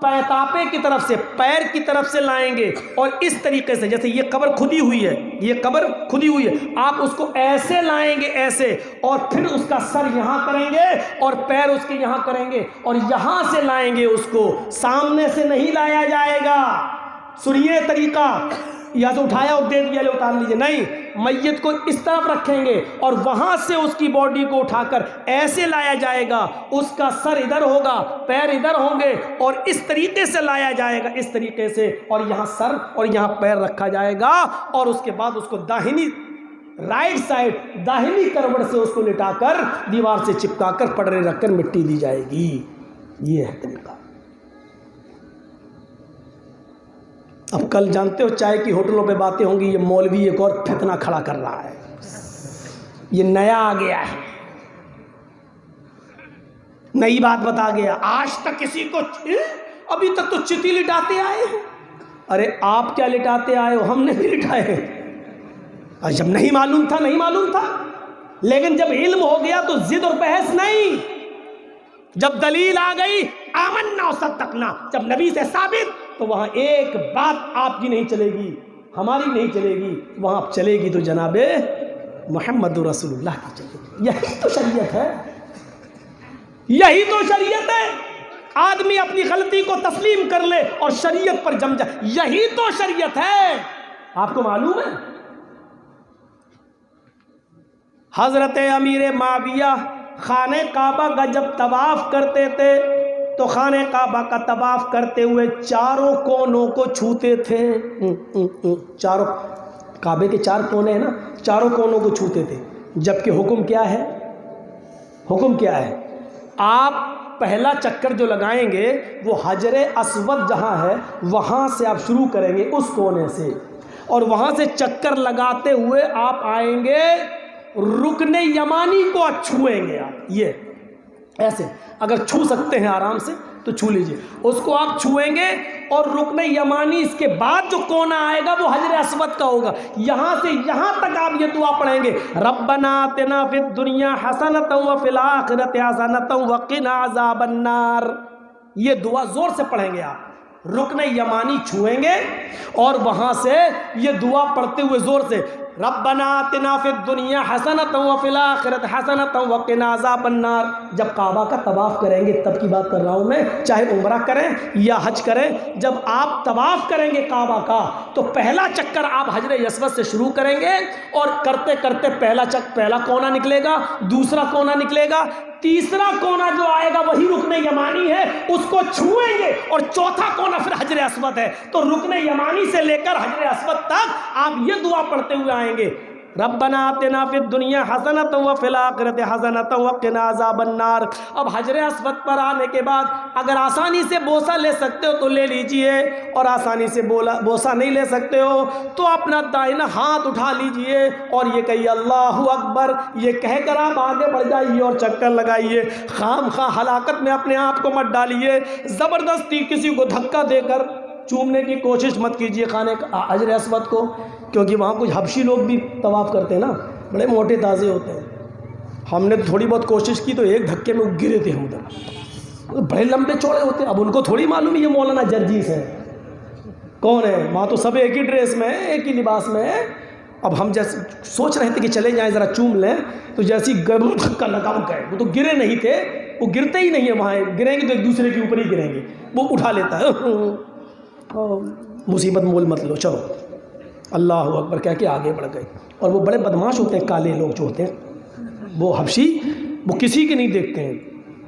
پائے تاپے کی طرف سے, پیر کی طرف سے لائیں گے, اور اس طریقے سے جیسے یہ قبر کھدی ہوئی ہے, آپ اس کو ایسے لائیں گے, ایسے, اور پھر اس کا سر یہاں کریں گے اور پیر اس کے یہاں کریں گے, اور یہاں سے لائیں گے, اس کو سامنے سے نہیں لایا جائے گا. سنیے طریقہ, یا تو اٹھایا اور دے دیا, لے اتار لیجیے, نہیں, میت کو اس طرف رکھیں گے اور وہاں سے اس کی باڈی کو اٹھا کر ایسے لایا جائے گا. اس کا سر ادھر ہوگا, پیر ادھر ہوں گے, اور اس طریقے سے لایا جائے گا, اس طریقے سے, اور یہاں سر اور یہاں پیر رکھا جائے گا, اور اس کے بعد اس کو داہنی رائٹ سائڈ داہنی کروٹ سے اس کو لٹا کر دیوار سے چپکا کر پٹرے رکھ کر مٹی دی جائے گی. یہ ہے طریقہ. اب کل جانتے ہو چائے کی ہوٹلوں پہ باتیں ہوں گی, یہ مولوی ایک اور فتنہ کھڑا کر رہا ہے, یہ نیا آ گیا ہے, نئی بات بتا گیا. آج تک کسی کو, ابھی تک تو چتی لٹاتے آئے ہیں. ارے آپ کیا لٹاتے آئے ہو, ہم نے بھی لٹائے ہیں. جب نہیں معلوم تھا, لیکن جب علم ہو گیا تو ضد اور بحث نہیں، جب دلیل آ گئی آمنا و صدقنا، جب نبی سے ثابت، تو وہاں ایک بات آپ کی نہیں چلے گی، ہماری نہیں چلے گی، وہاں چلے گی تو جناب محمد رسول اللہ کی چلے گی۔ یہی تو شریعت ہے، یہی تو شریعت ہے۔ آدمی اپنی غلطی کو تسلیم کر لے اور شریعت پر جم جائے، یہی تو شریعت ہے۔ آپ کو معلوم ہے حضرت امیر معاویہ خانہ کعبہ کا جب طواف کرتے تھے تو خانہ کعبہ کا طواف کرتے ہوئے چاروں کونوں کو چھوتے تھے، چاروں کعبے کے چار کونے ہیں نا، چاروں کونوں کو چھوتے تھے، جبکہ حکم کیا ہے؟ حکم کیا ہے؟ آپ پہلا چکر جو لگائیں گے وہ حجر اسود جہاں ہے وہاں سے آپ شروع کریں گے، اس کونے سے، اور وہاں سے چکر لگاتے ہوئے آپ آئیں گے رکن یمانی کو چھوئیں گے۔ آپ یہ ایسے اگر چھو سکتے ہیں آرام سے تو چھو لیجئے، اس کو آپ چھوئیں گے، اور رکن یمانی اس کے بعد جو کونا آئے گا وہ حجر اسود کا ہوگا۔ یہاں سے یہاں تک آپ یہ دعا پڑھیں گے، ربنا آتنا فی الدنیا حسنۃ وفی الآخرۃ حسنۃ وقنا عذاب النار۔ یہ دعا زور سے پڑھیں گے آپ، رکن یمانی چھوئیں گے اور وہاں سے یہ دعا پڑھتے ہوئے زور سے، ربنا آتنا فی الدنیا حسنۃ وفی الآخرۃ حسنۃ وقنا عذاب النار۔ جب کعبہ کا طواف کریں گے، تب کی بات کر رہا ہوں میں، چاہے عمرہ کریں یا حج کریں، جب آپ طواف کریں گے کعبہ کا تو پہلا چکر آپ حجر اسود سے شروع کریں گے، اور کرتے کرتے پہلا کونا نکلے گا، دوسرا کونا نکلے گا، تیسرا کونا جو آئے گا وہی رکن یمانی ہے، اس کو چھوئیں گے، اور چوتھا کونا پھر حجر اسود ہے۔ تو رکن یمانی سے لے کر حجر اسود تک آپ یہ دعا پڑھتے ہوئے آئیں گے، ربنا آتنا فی الدنیا حسنۃ وفی الآخرۃ حسنۃ وقنا عذاب النار۔ اب حجر اسود پر آنے کے بعد اگر آسانی سے بوسہ لے سکتے ہو تو لے لیجئے، اور آسانی سے بوسہ نہیں لے سکتے ہو تو اپنا دائنا ہاتھ اٹھا لیجئے اور یہ کہیے اللہ اکبر، یہ کہہ کر آپ آگے بڑھ جائیے اور چکر لگائیے۔ خام خواہ ہلاکت میں اپنے آپ کو مت ڈالیے، زبردستی کسی کو دھکا دے کر چومنے کی کوشش مت کیجئے خانے حجر اسود کو، کیونکہ وہاں کچھ حبشی لوگ بھی طواف کرتے ہیں نا، بڑے موٹے تازے ہوتے ہیں۔ ہم نے تھوڑی بہت کوشش کی تو ایک دھکے میں گرے تھے ہم ادھر، بڑے لمبے چوڑے ہوتے ہیں۔ اب ان کو تھوڑی معلوم ہے یہ مولانا جرجیس ہے کون ہے، وہاں تو سب ایک ہی ڈریس میں ہے، ایک ہی لباس میں ہے۔ اب ہم جیسے سوچ رہے تھے کہ چلے جائیں ذرا چوم لیں، تو جیسی گرم دھکا لگا گئے، وہ تو گرے نہیں تھے، وہ گرتے ہی نہیں ہیں، وہاں گریں گے تو ایک دوسرے کے اوپر ہی گریں گے، وہ اٹھا لیتا ہے۔ مصیبت مول مت لو، چلو اللہ اکبر کہہ کے آگے بڑھ گئے۔ اور وہ بڑے بدماش ہوتے ہیں، کالے لوگ جو ہوتے ہیں وہ حبشی، وہ کسی کے نہیں دیکھتے ہیں،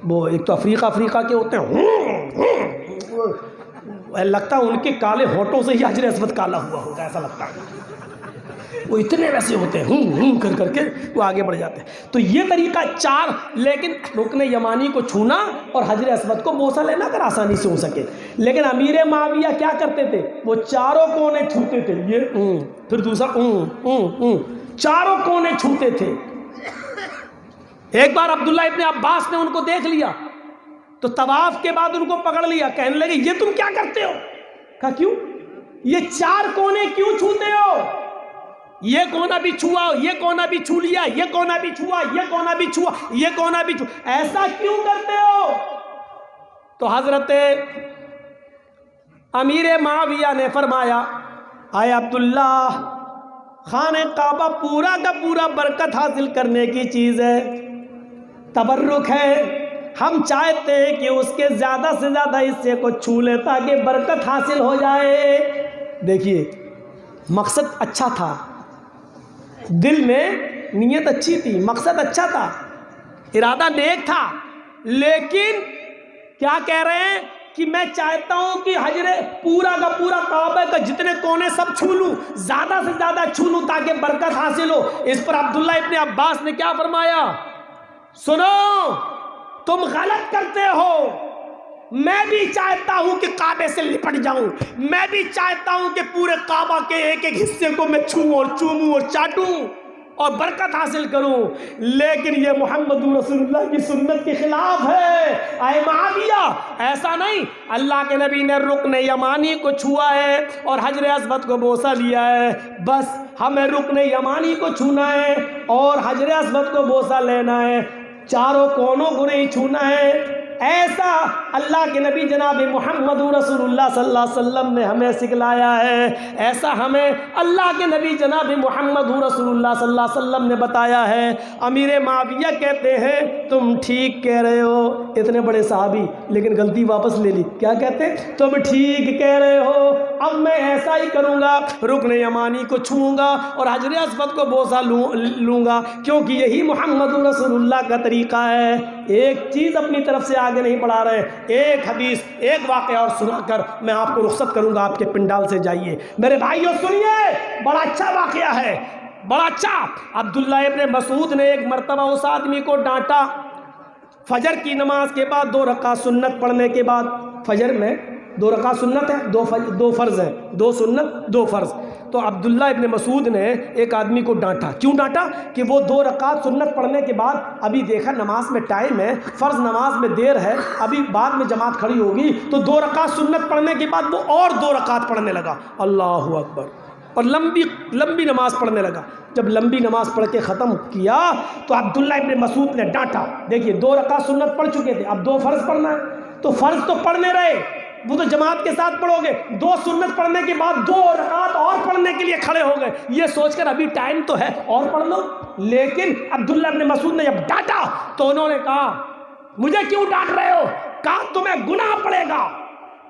وہ ایک تو افریقہ کے ہوتے ہیں، لگتا ہے ان کے کالے ہونٹوں سے ہی حجر اسود کالا ہوا ہوگا، ایسا لگتا ہے، وہ اتنے ویسے ہوتے ہیں، کر کے وہ آگے بڑھ جاتے ہیں۔ تو یہ طریقہ چار، لیکن رکن یمانی کو چھونا اور حجر اسود کو بوسہ لینا اگر آسانی سے ہو سکے۔ لیکن امیر معاویہ کیا کرتے تھے، وہ چاروں کونے چھوتے تھے، یہ پھر دوسرا چاروں کونے چھوتے تھے۔ ایک بار عبداللہ ابن عباس نے ان کو دیکھ لیا تو طواف کے بعد ان کو پکڑ لیا، کہنے لگے یہ تم کیا کرتے ہو؟ کہا کیوں؟ یہ چار کونے کیوں چھوتے ہو؟ یہ کونا بھی چھوا، یہ کونا بھی چھو لیا، یہ کونا بھی چھوا، یہ کونا بھی چھوا، یہ کونا بھی چھوا، ایسا کیوں کرتے ہو؟ تو حضرت امیر معاویہ نے فرمایا، اے عبداللہ، خانہ کعبہ پورا کا پورا برکت حاصل کرنے کی چیز ہے، تبرک ہے، ہم چاہتے ہیں کہ اس کے زیادہ سے زیادہ حصے کو چھو لے تاکہ برکت حاصل ہو جائے۔ دیکھیے مقصد اچھا تھا، دل میں نیت اچھی تھی، مقصد اچھا تھا، ارادہ نیک تھا، لیکن کیا کہہ رہے ہیں کہ میں چاہتا ہوں کہ حجر پورا کا پورا کعبہ کا جتنے کونے سب چھو لوں، زیادہ سے زیادہ چھو لوں تاکہ برکت حاصل ہو۔ اس پر عبداللہ ابن عباس نے کیا فرمایا، سنو تم غلط کرتے ہو، میں بھی چاہتا ہوں کہ کعبے سے لپٹ جاؤں، میں بھی چاہتا ہوں کہ پورے کعبہ کے ایک ایک حصے کو میں چھوؤں اور چوموں اور چاٹوں اور برکت حاصل کروں، لیکن یہ محمد رسول اللہ کی سنت کے خلاف ہے۔ اے معاویہ ایسا نہیں، اللہ کے نبی نے رکن یمانی کو چھوا ہے اور حجر اسود کو بوسہ لیا ہے، بس ہمیں رکن یمانی کو چھونا ہے اور حجر اسود کو بوسہ لینا ہے، چاروں کونوں کو نہیں چھونا ہے۔ ایسا اللہ کے نبی جناب محمد رسول اللہ صلی اللہ علیہ وسلم نے ہمیں سکھلایا ہے، ایسا ہمیں اللہ کے نبی جناب محمد رسول اللہ صلی اللہ علیہ وسلم نے بتایا ہے۔ امیر معاویہ کہتے ہیں تم ٹھیک کہہ رہے ہو، اتنے بڑے صحابی لیکن غلطی واپس لے لی، کیا کہتے ہیں؟ تم ٹھیک کہہ رہے ہو، اب میں ایسا ہی کروں گا، رکن یمانی کو چھوؤں گا اور حجر اسود کو بوسہ لوں گا، کیونکہ یہی محمد رسول اللہ کا طریقہ ہے۔ ایک چیز اپنی طرف سے آگے نہیں بڑھا رہے، ایک حدیث ایک واقعہ اور سنا کر میں آپ کو رخصت کروں گا، آپ کے پنڈال سے جائیے۔ میرے بھائیو سنیے، بڑا اچھا واقعہ ہے، بڑا اچھا۔ عبداللہ ابن مسعود نے ایک مرتبہ اس آدمی کو ڈانٹا، فجر کی نماز کے بعد 2 رکعت سنت پڑھنے کے بعد، فجر میں 2 رکعت سنت ہے، 2 فرض ہیں، 2 سنت 2 فرض۔ تو عبداللہ ابن مسعود نے ایک آدمی کو ڈانٹا، کیوں ڈانٹا؟ کہ وہ 2 رکعت سنت پڑھنے کے بعد ابھی دیکھا نماز میں ٹائم ہے، فرض نماز میں دیر ہے، ابھی بعد میں جماعت کھڑی ہوگی، تو 2 رکعت سنت پڑھنے کے بعد وہ اور 2 رکعت پڑھنے لگا، اللہ اکبر، اور لمبی نماز پڑھنے لگا۔ جب لمبی نماز پڑھ کے ختم کیا تو عبداللہ ابن مسعود نے ڈانٹا، دیکھیے 2 رکعت سنت پڑھ چکے تھے، اب 2 فرض پڑھنا ہے، تو فرض تو پڑھنے رہے، وہ تو جماعت کے ساتھ پڑھو گے، 2 سنت پڑھنے کے بعد 2 رکعت اور پڑھنے کے لیے کھڑے ہو گئے، یہ سوچ کر ابھی ٹائم تو ہے اور پڑھ لو۔ لیکن عبداللہ ابن مسعود نے جب ڈانٹا تو انہوں نے کہا مجھے کیوں ڈانٹ رہے ہو؟ کہا تمہیں گناہ پڑے گا۔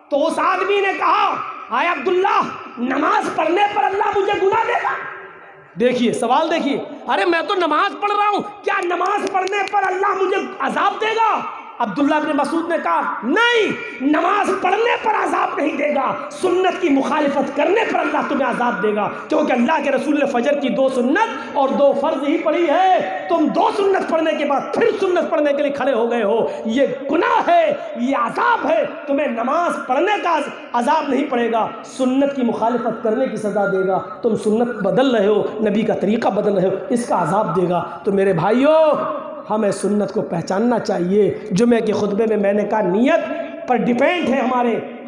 تو اس آدمی نے کہا آئے عبداللہ، نماز پڑھنے پر اللہ مجھے گناہ دے گا؟ دیکھیے سوال، دیکھیے، ارے میں تو نماز پڑھ رہا ہوں، کیا نماز پڑھنے پر اللہ مجھے عذاب دے گا؟ عبداللہ ابن مسعود نے کہا نہیں، نماز پڑھنے پر عذاب نہیں دے گا، سنت کی مخالفت کرنے پر اللہ تمہیں عذاب دے گا، کیونکہ اللہ کے رسول نے فجر کی 2 سنت اور 2 فرض ہی پڑھی ہے، تم 2 سنت پڑھنے کے بعد پھر سنت پڑھنے کے لیے کھڑے ہو گئے ہو، یہ گناہ ہے، یہ عذاب ہے، تمہیں نماز پڑھنے کا عذاب نہیں پڑے گا، سنت کی مخالفت کرنے کی سزا دے گا، تم سنت بدل رہے ہو، نبی کا طریقہ بدل رہے ہو، اس کا عذاب دے گا۔ تو میرے بھائیوں، ہمیں سنت کو پہچاننا چاہیے۔ جمعے کے خطبے میں میں نے کہا نیت پر ڈیپینڈ ہے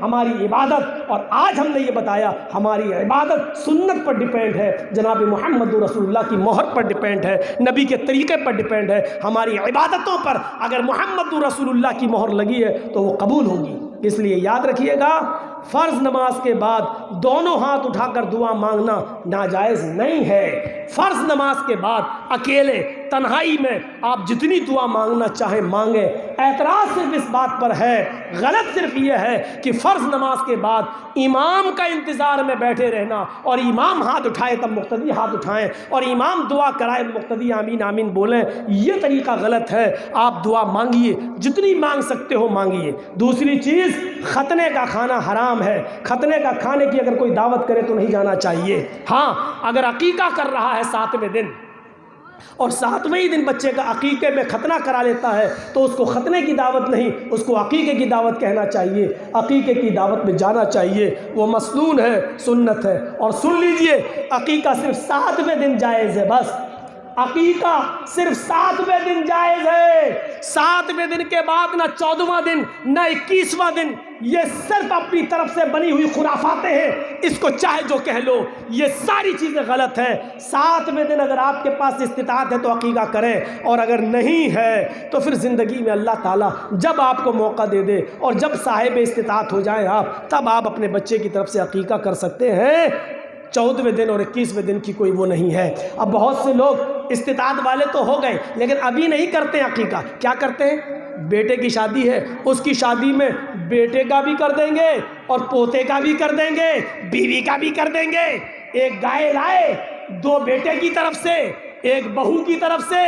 ہماری عبادت، اور آج ہم نے یہ بتایا ہماری عبادت سنت پر ڈیپینڈ ہے، جناب محمد رسول اللہ کی مہر پر ڈیپینڈ ہے، نبی کے طریقے پر ڈیپینڈ ہے۔ ہماری عبادتوں پر اگر محمد رسول اللہ کی مہر لگی ہے تو وہ قبول ہوگی۔ اس لیے یاد رکھیے گا، فرض نماز کے بعد دونوں ہاتھ اٹھا کر دعا مانگنا ناجائز نہیں ہے۔ فرض نماز کے بعد اکیلے تنہائی میں آپ جتنی دعا مانگنا چاہیں مانگیں۔ اعتراض صرف اس بات پر ہے، غلط صرف یہ ہے کہ فرض نماز کے بعد امام کا انتظار میں بیٹھے رہنا، اور امام ہاتھ اٹھائے تب مقتدی ہاتھ اٹھائیں، اور امام دعا کرائے مقتدی آمین آمین بولیں، یہ طریقہ غلط ہے۔ آپ دعا مانگیے، جتنی مانگ سکتے ہو مانگیے۔ دوسری چیز، ختنے کا کھانا حرام ہے، ختنے کا کھانے کی اگر کوئی دعوت کرے تو نہیں جانا چاہیے۔ ہاں، اگر عقیقہ کر رہا ہے 7ویں دن اور 7ویں ہی دن بچے کا عقیقے میں ختنہ کرا لیتا ہے تو اس کو ختنے کی دعوت نہیں، اس کو عقیقے کی دعوت کہنا چاہیے، عقیقے کی دعوت میں جانا چاہیے، وہ مسنون ہے، سنت ہے۔ اور سن لیجئے، عقیقہ صرف 7ویں دن جائز ہے، بس عقیقہ صرف 7ویں دن جائز ہے۔ 7ویں دن کے بعد نہ 14واں دن نہ 21واں دن، یہ صرف اپنی طرف سے بنی ہوئی خرافاتیں ہیں، اس کو چاہے جو کہہ لو، یہ ساری چیزیں غلط ہیں۔ 7ویں دن اگر آپ کے پاس استطاعت ہے تو عقیقہ کریں، اور اگر نہیں ہے تو پھر زندگی میں اللہ تعالیٰ جب آپ کو موقع دے دے اور جب صاحب استطاعت ہو جائیں آپ، تب آپ اپنے بچے کی طرف سے عقیقہ کر سکتے ہیں۔ 14ویں دن اور 21ویں دن کی کوئی وہ نہیں ہے۔ اب بہت سے لوگ استطاعت والے تو ہو گئے لیکن ابھی نہیں کرتے عقیقہ، کیا کرتے ہیں؟ بیٹے کی شادی ہے، اس کی شادی میں بیٹے کا بھی کر دیں گے اور پوتے کا بھی کر دیں گے، بیوی کا بھی کر دیں گے۔ ایک گائے لائے، 2 بیٹے کی طرف سے، ایک بہو کی طرف سے،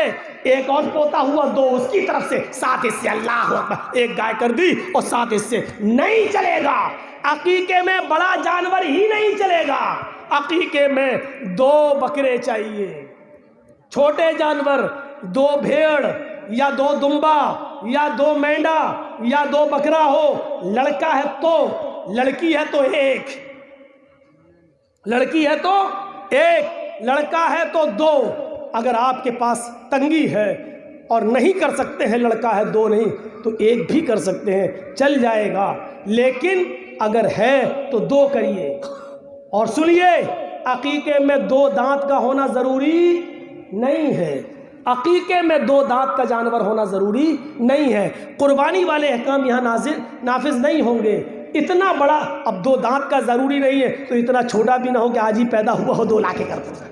ایک اور پوتا ہوا 2 اس کی طرف سے، 7 حصے، اللہ اکبر، ایک گائے کر دی اور 7 حصے۔ نہیں چلے گا، عقیقے میں بڑا جانور ہی نہیں چلے گا، عقیقے میں 2 بکرے چاہیے، چھوٹے جانور 2 بھیڑ یا 2 دمبا یا 2 مینڈا یا 2 بکرا ہو۔ لڑکا ہے تو، لڑکی ہے تو 1، لڑکی ہے تو 1، لڑکا ہے تو 2۔ اگر آپ کے پاس تنگی ہے اور نہیں کر سکتے ہیں، لڑکا ہے 2 نہیں تو 1 بھی کر سکتے ہیں، چل جائے گا۔ لیکن اگر ہے تو 2 کریے۔ اور سنیے، عقیقے میں 2 دانت کا ہونا ضروری نہیں ہے، عقیقے میں 2 دانت کا جانور ہونا ضروری نہیں ہے، قربانی والے احکام یہاں نافذ نہیں ہوں گے۔ اتنا بڑا، اب 2 دانت کا ضروری نہیں ہے تو اتنا چھوٹا بھی نہ ہو کہ آج ہی پیدا ہوا ہو 2 لاکھ کر دو۔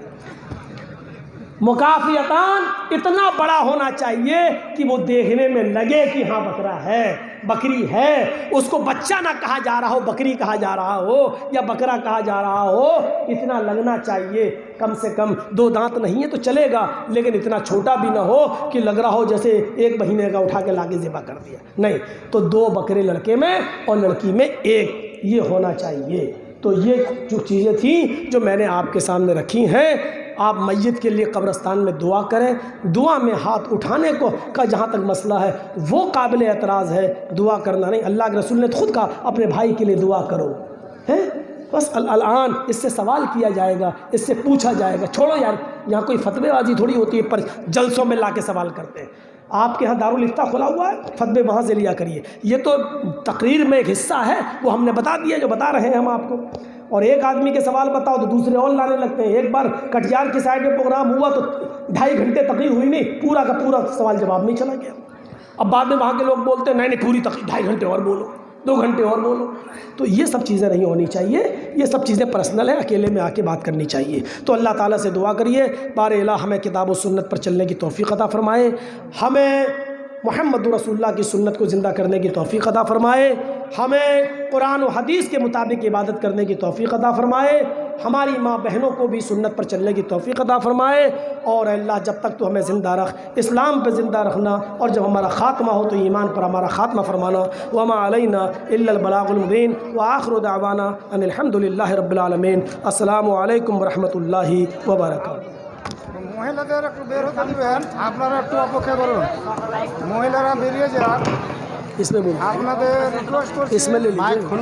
مکافیتان اتنا بڑا ہونا چاہیے کہ وہ دیکھنے میں لگے کہ ہاں بکرا ہے، بکری ہے، اس کو بچہ نہ کہا جا رہا ہو، بکری کہا جا رہا ہو یا بکرا کہا جا رہا ہو، اتنا لگنا چاہیے۔ کم سے کم 2 دانت نہیں ہے تو چلے گا، لیکن اتنا چھوٹا بھی نہ ہو کہ لگ رہا ہو جیسے 1 مہینے کا اٹھا کے لاکے ذبح کر دیا، نہیں، تو 2 بکرے لڑکے میں اور لڑکی میں 1 یہ ہونا چاہیے۔ تو یہ جو چیزیں تھیں جو میں نے آپ کے سامنے رکھی ہیں، آپ میت کے لیے قبرستان میں دعا کریں۔ دعا میں ہاتھ اٹھانے کا جہاں تک مسئلہ ہے وہ قابل اعتراض ہے، دعا کرنا نہیں۔ اللہ کے رسول نے خود کہا اپنے بھائی کے لیے دعا کرو، ہیں بس الان اس سے سوال کیا جائے گا، اس سے پوچھا جائے گا۔ چھوڑو یار، یہاں کوئی فتوے بازی تھوڑی ہوتی ہے پر جلسوں میں لا کے سوال کرتے ہیں۔ آپ کے ہاں دارالافتاء کھلا ہوا ہے، فتوے وہاں سے لیا کریے۔ یہ تو تقریر میں ایک حصہ ہے، وہ ہم نے بتا دیا جو بتا رہے ہیں ہم آپ کو۔ اور ایک آدمی کے سوال بتاؤ تو دوسرے اور لانے لگتے ہیں۔ ایک بار کٹیہار کی سائڈ میں پروگرام ہوا تو 2.5 گھنٹے تقریر ہوئی نہیں، پورا کا پورا سوال جواب نہیں چلا گیا۔ اب بعد میں وہاں کے لوگ بولتے ہیں نہیں پوری تقریر 2.5 گھنٹے اور بولو، 2 گھنٹے اور بولو۔ تو یہ سب چیزیں نہیں ہونی چاہیے، یہ سب چیزیں پرسنل ہیں، اکیلے میں آ کے بات کرنی چاہیے۔ تو اللہ تعالیٰ سے دعا کریے بار الہ ہمیں کتاب و سنت پر چلنے کی توفیق عطا فرمائے، ہمیں محمد رسول اللہ کی سنت کو زندہ کرنے کی توفیق عطا فرمائے، ہمیں قرآن و حدیث کے مطابق عبادت کرنے کی توفیق عطا فرمائے، ہماری ماں بہنوں کو بھی سنت پر چلنے کی توفیق عطا فرمائے۔ اور اللہ جب تک تو ہمیں زندہ رکھ، اسلام پہ زندہ رکھنا، اور جب ہمارا خاتمہ ہو تو ایمان پر ہمارا خاتمہ فرمانا۔ وما علینا الا البلاغ المبین وآخر دعوانا ان الحمد للہ رب العالمین۔ السلام علیکم ورحمۃ اللہ وبرکاتہ۔ মহিলাদের একটু বের হতে দিবেন, আপনারা একটু অপেক্ষা করুন। মহিলারা বেরিয়ে যান, اس میں بولو، আপনাদের রিকোয়েস্ট করছি। اس میں لے لیجیے، মাইক খুল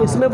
اس میں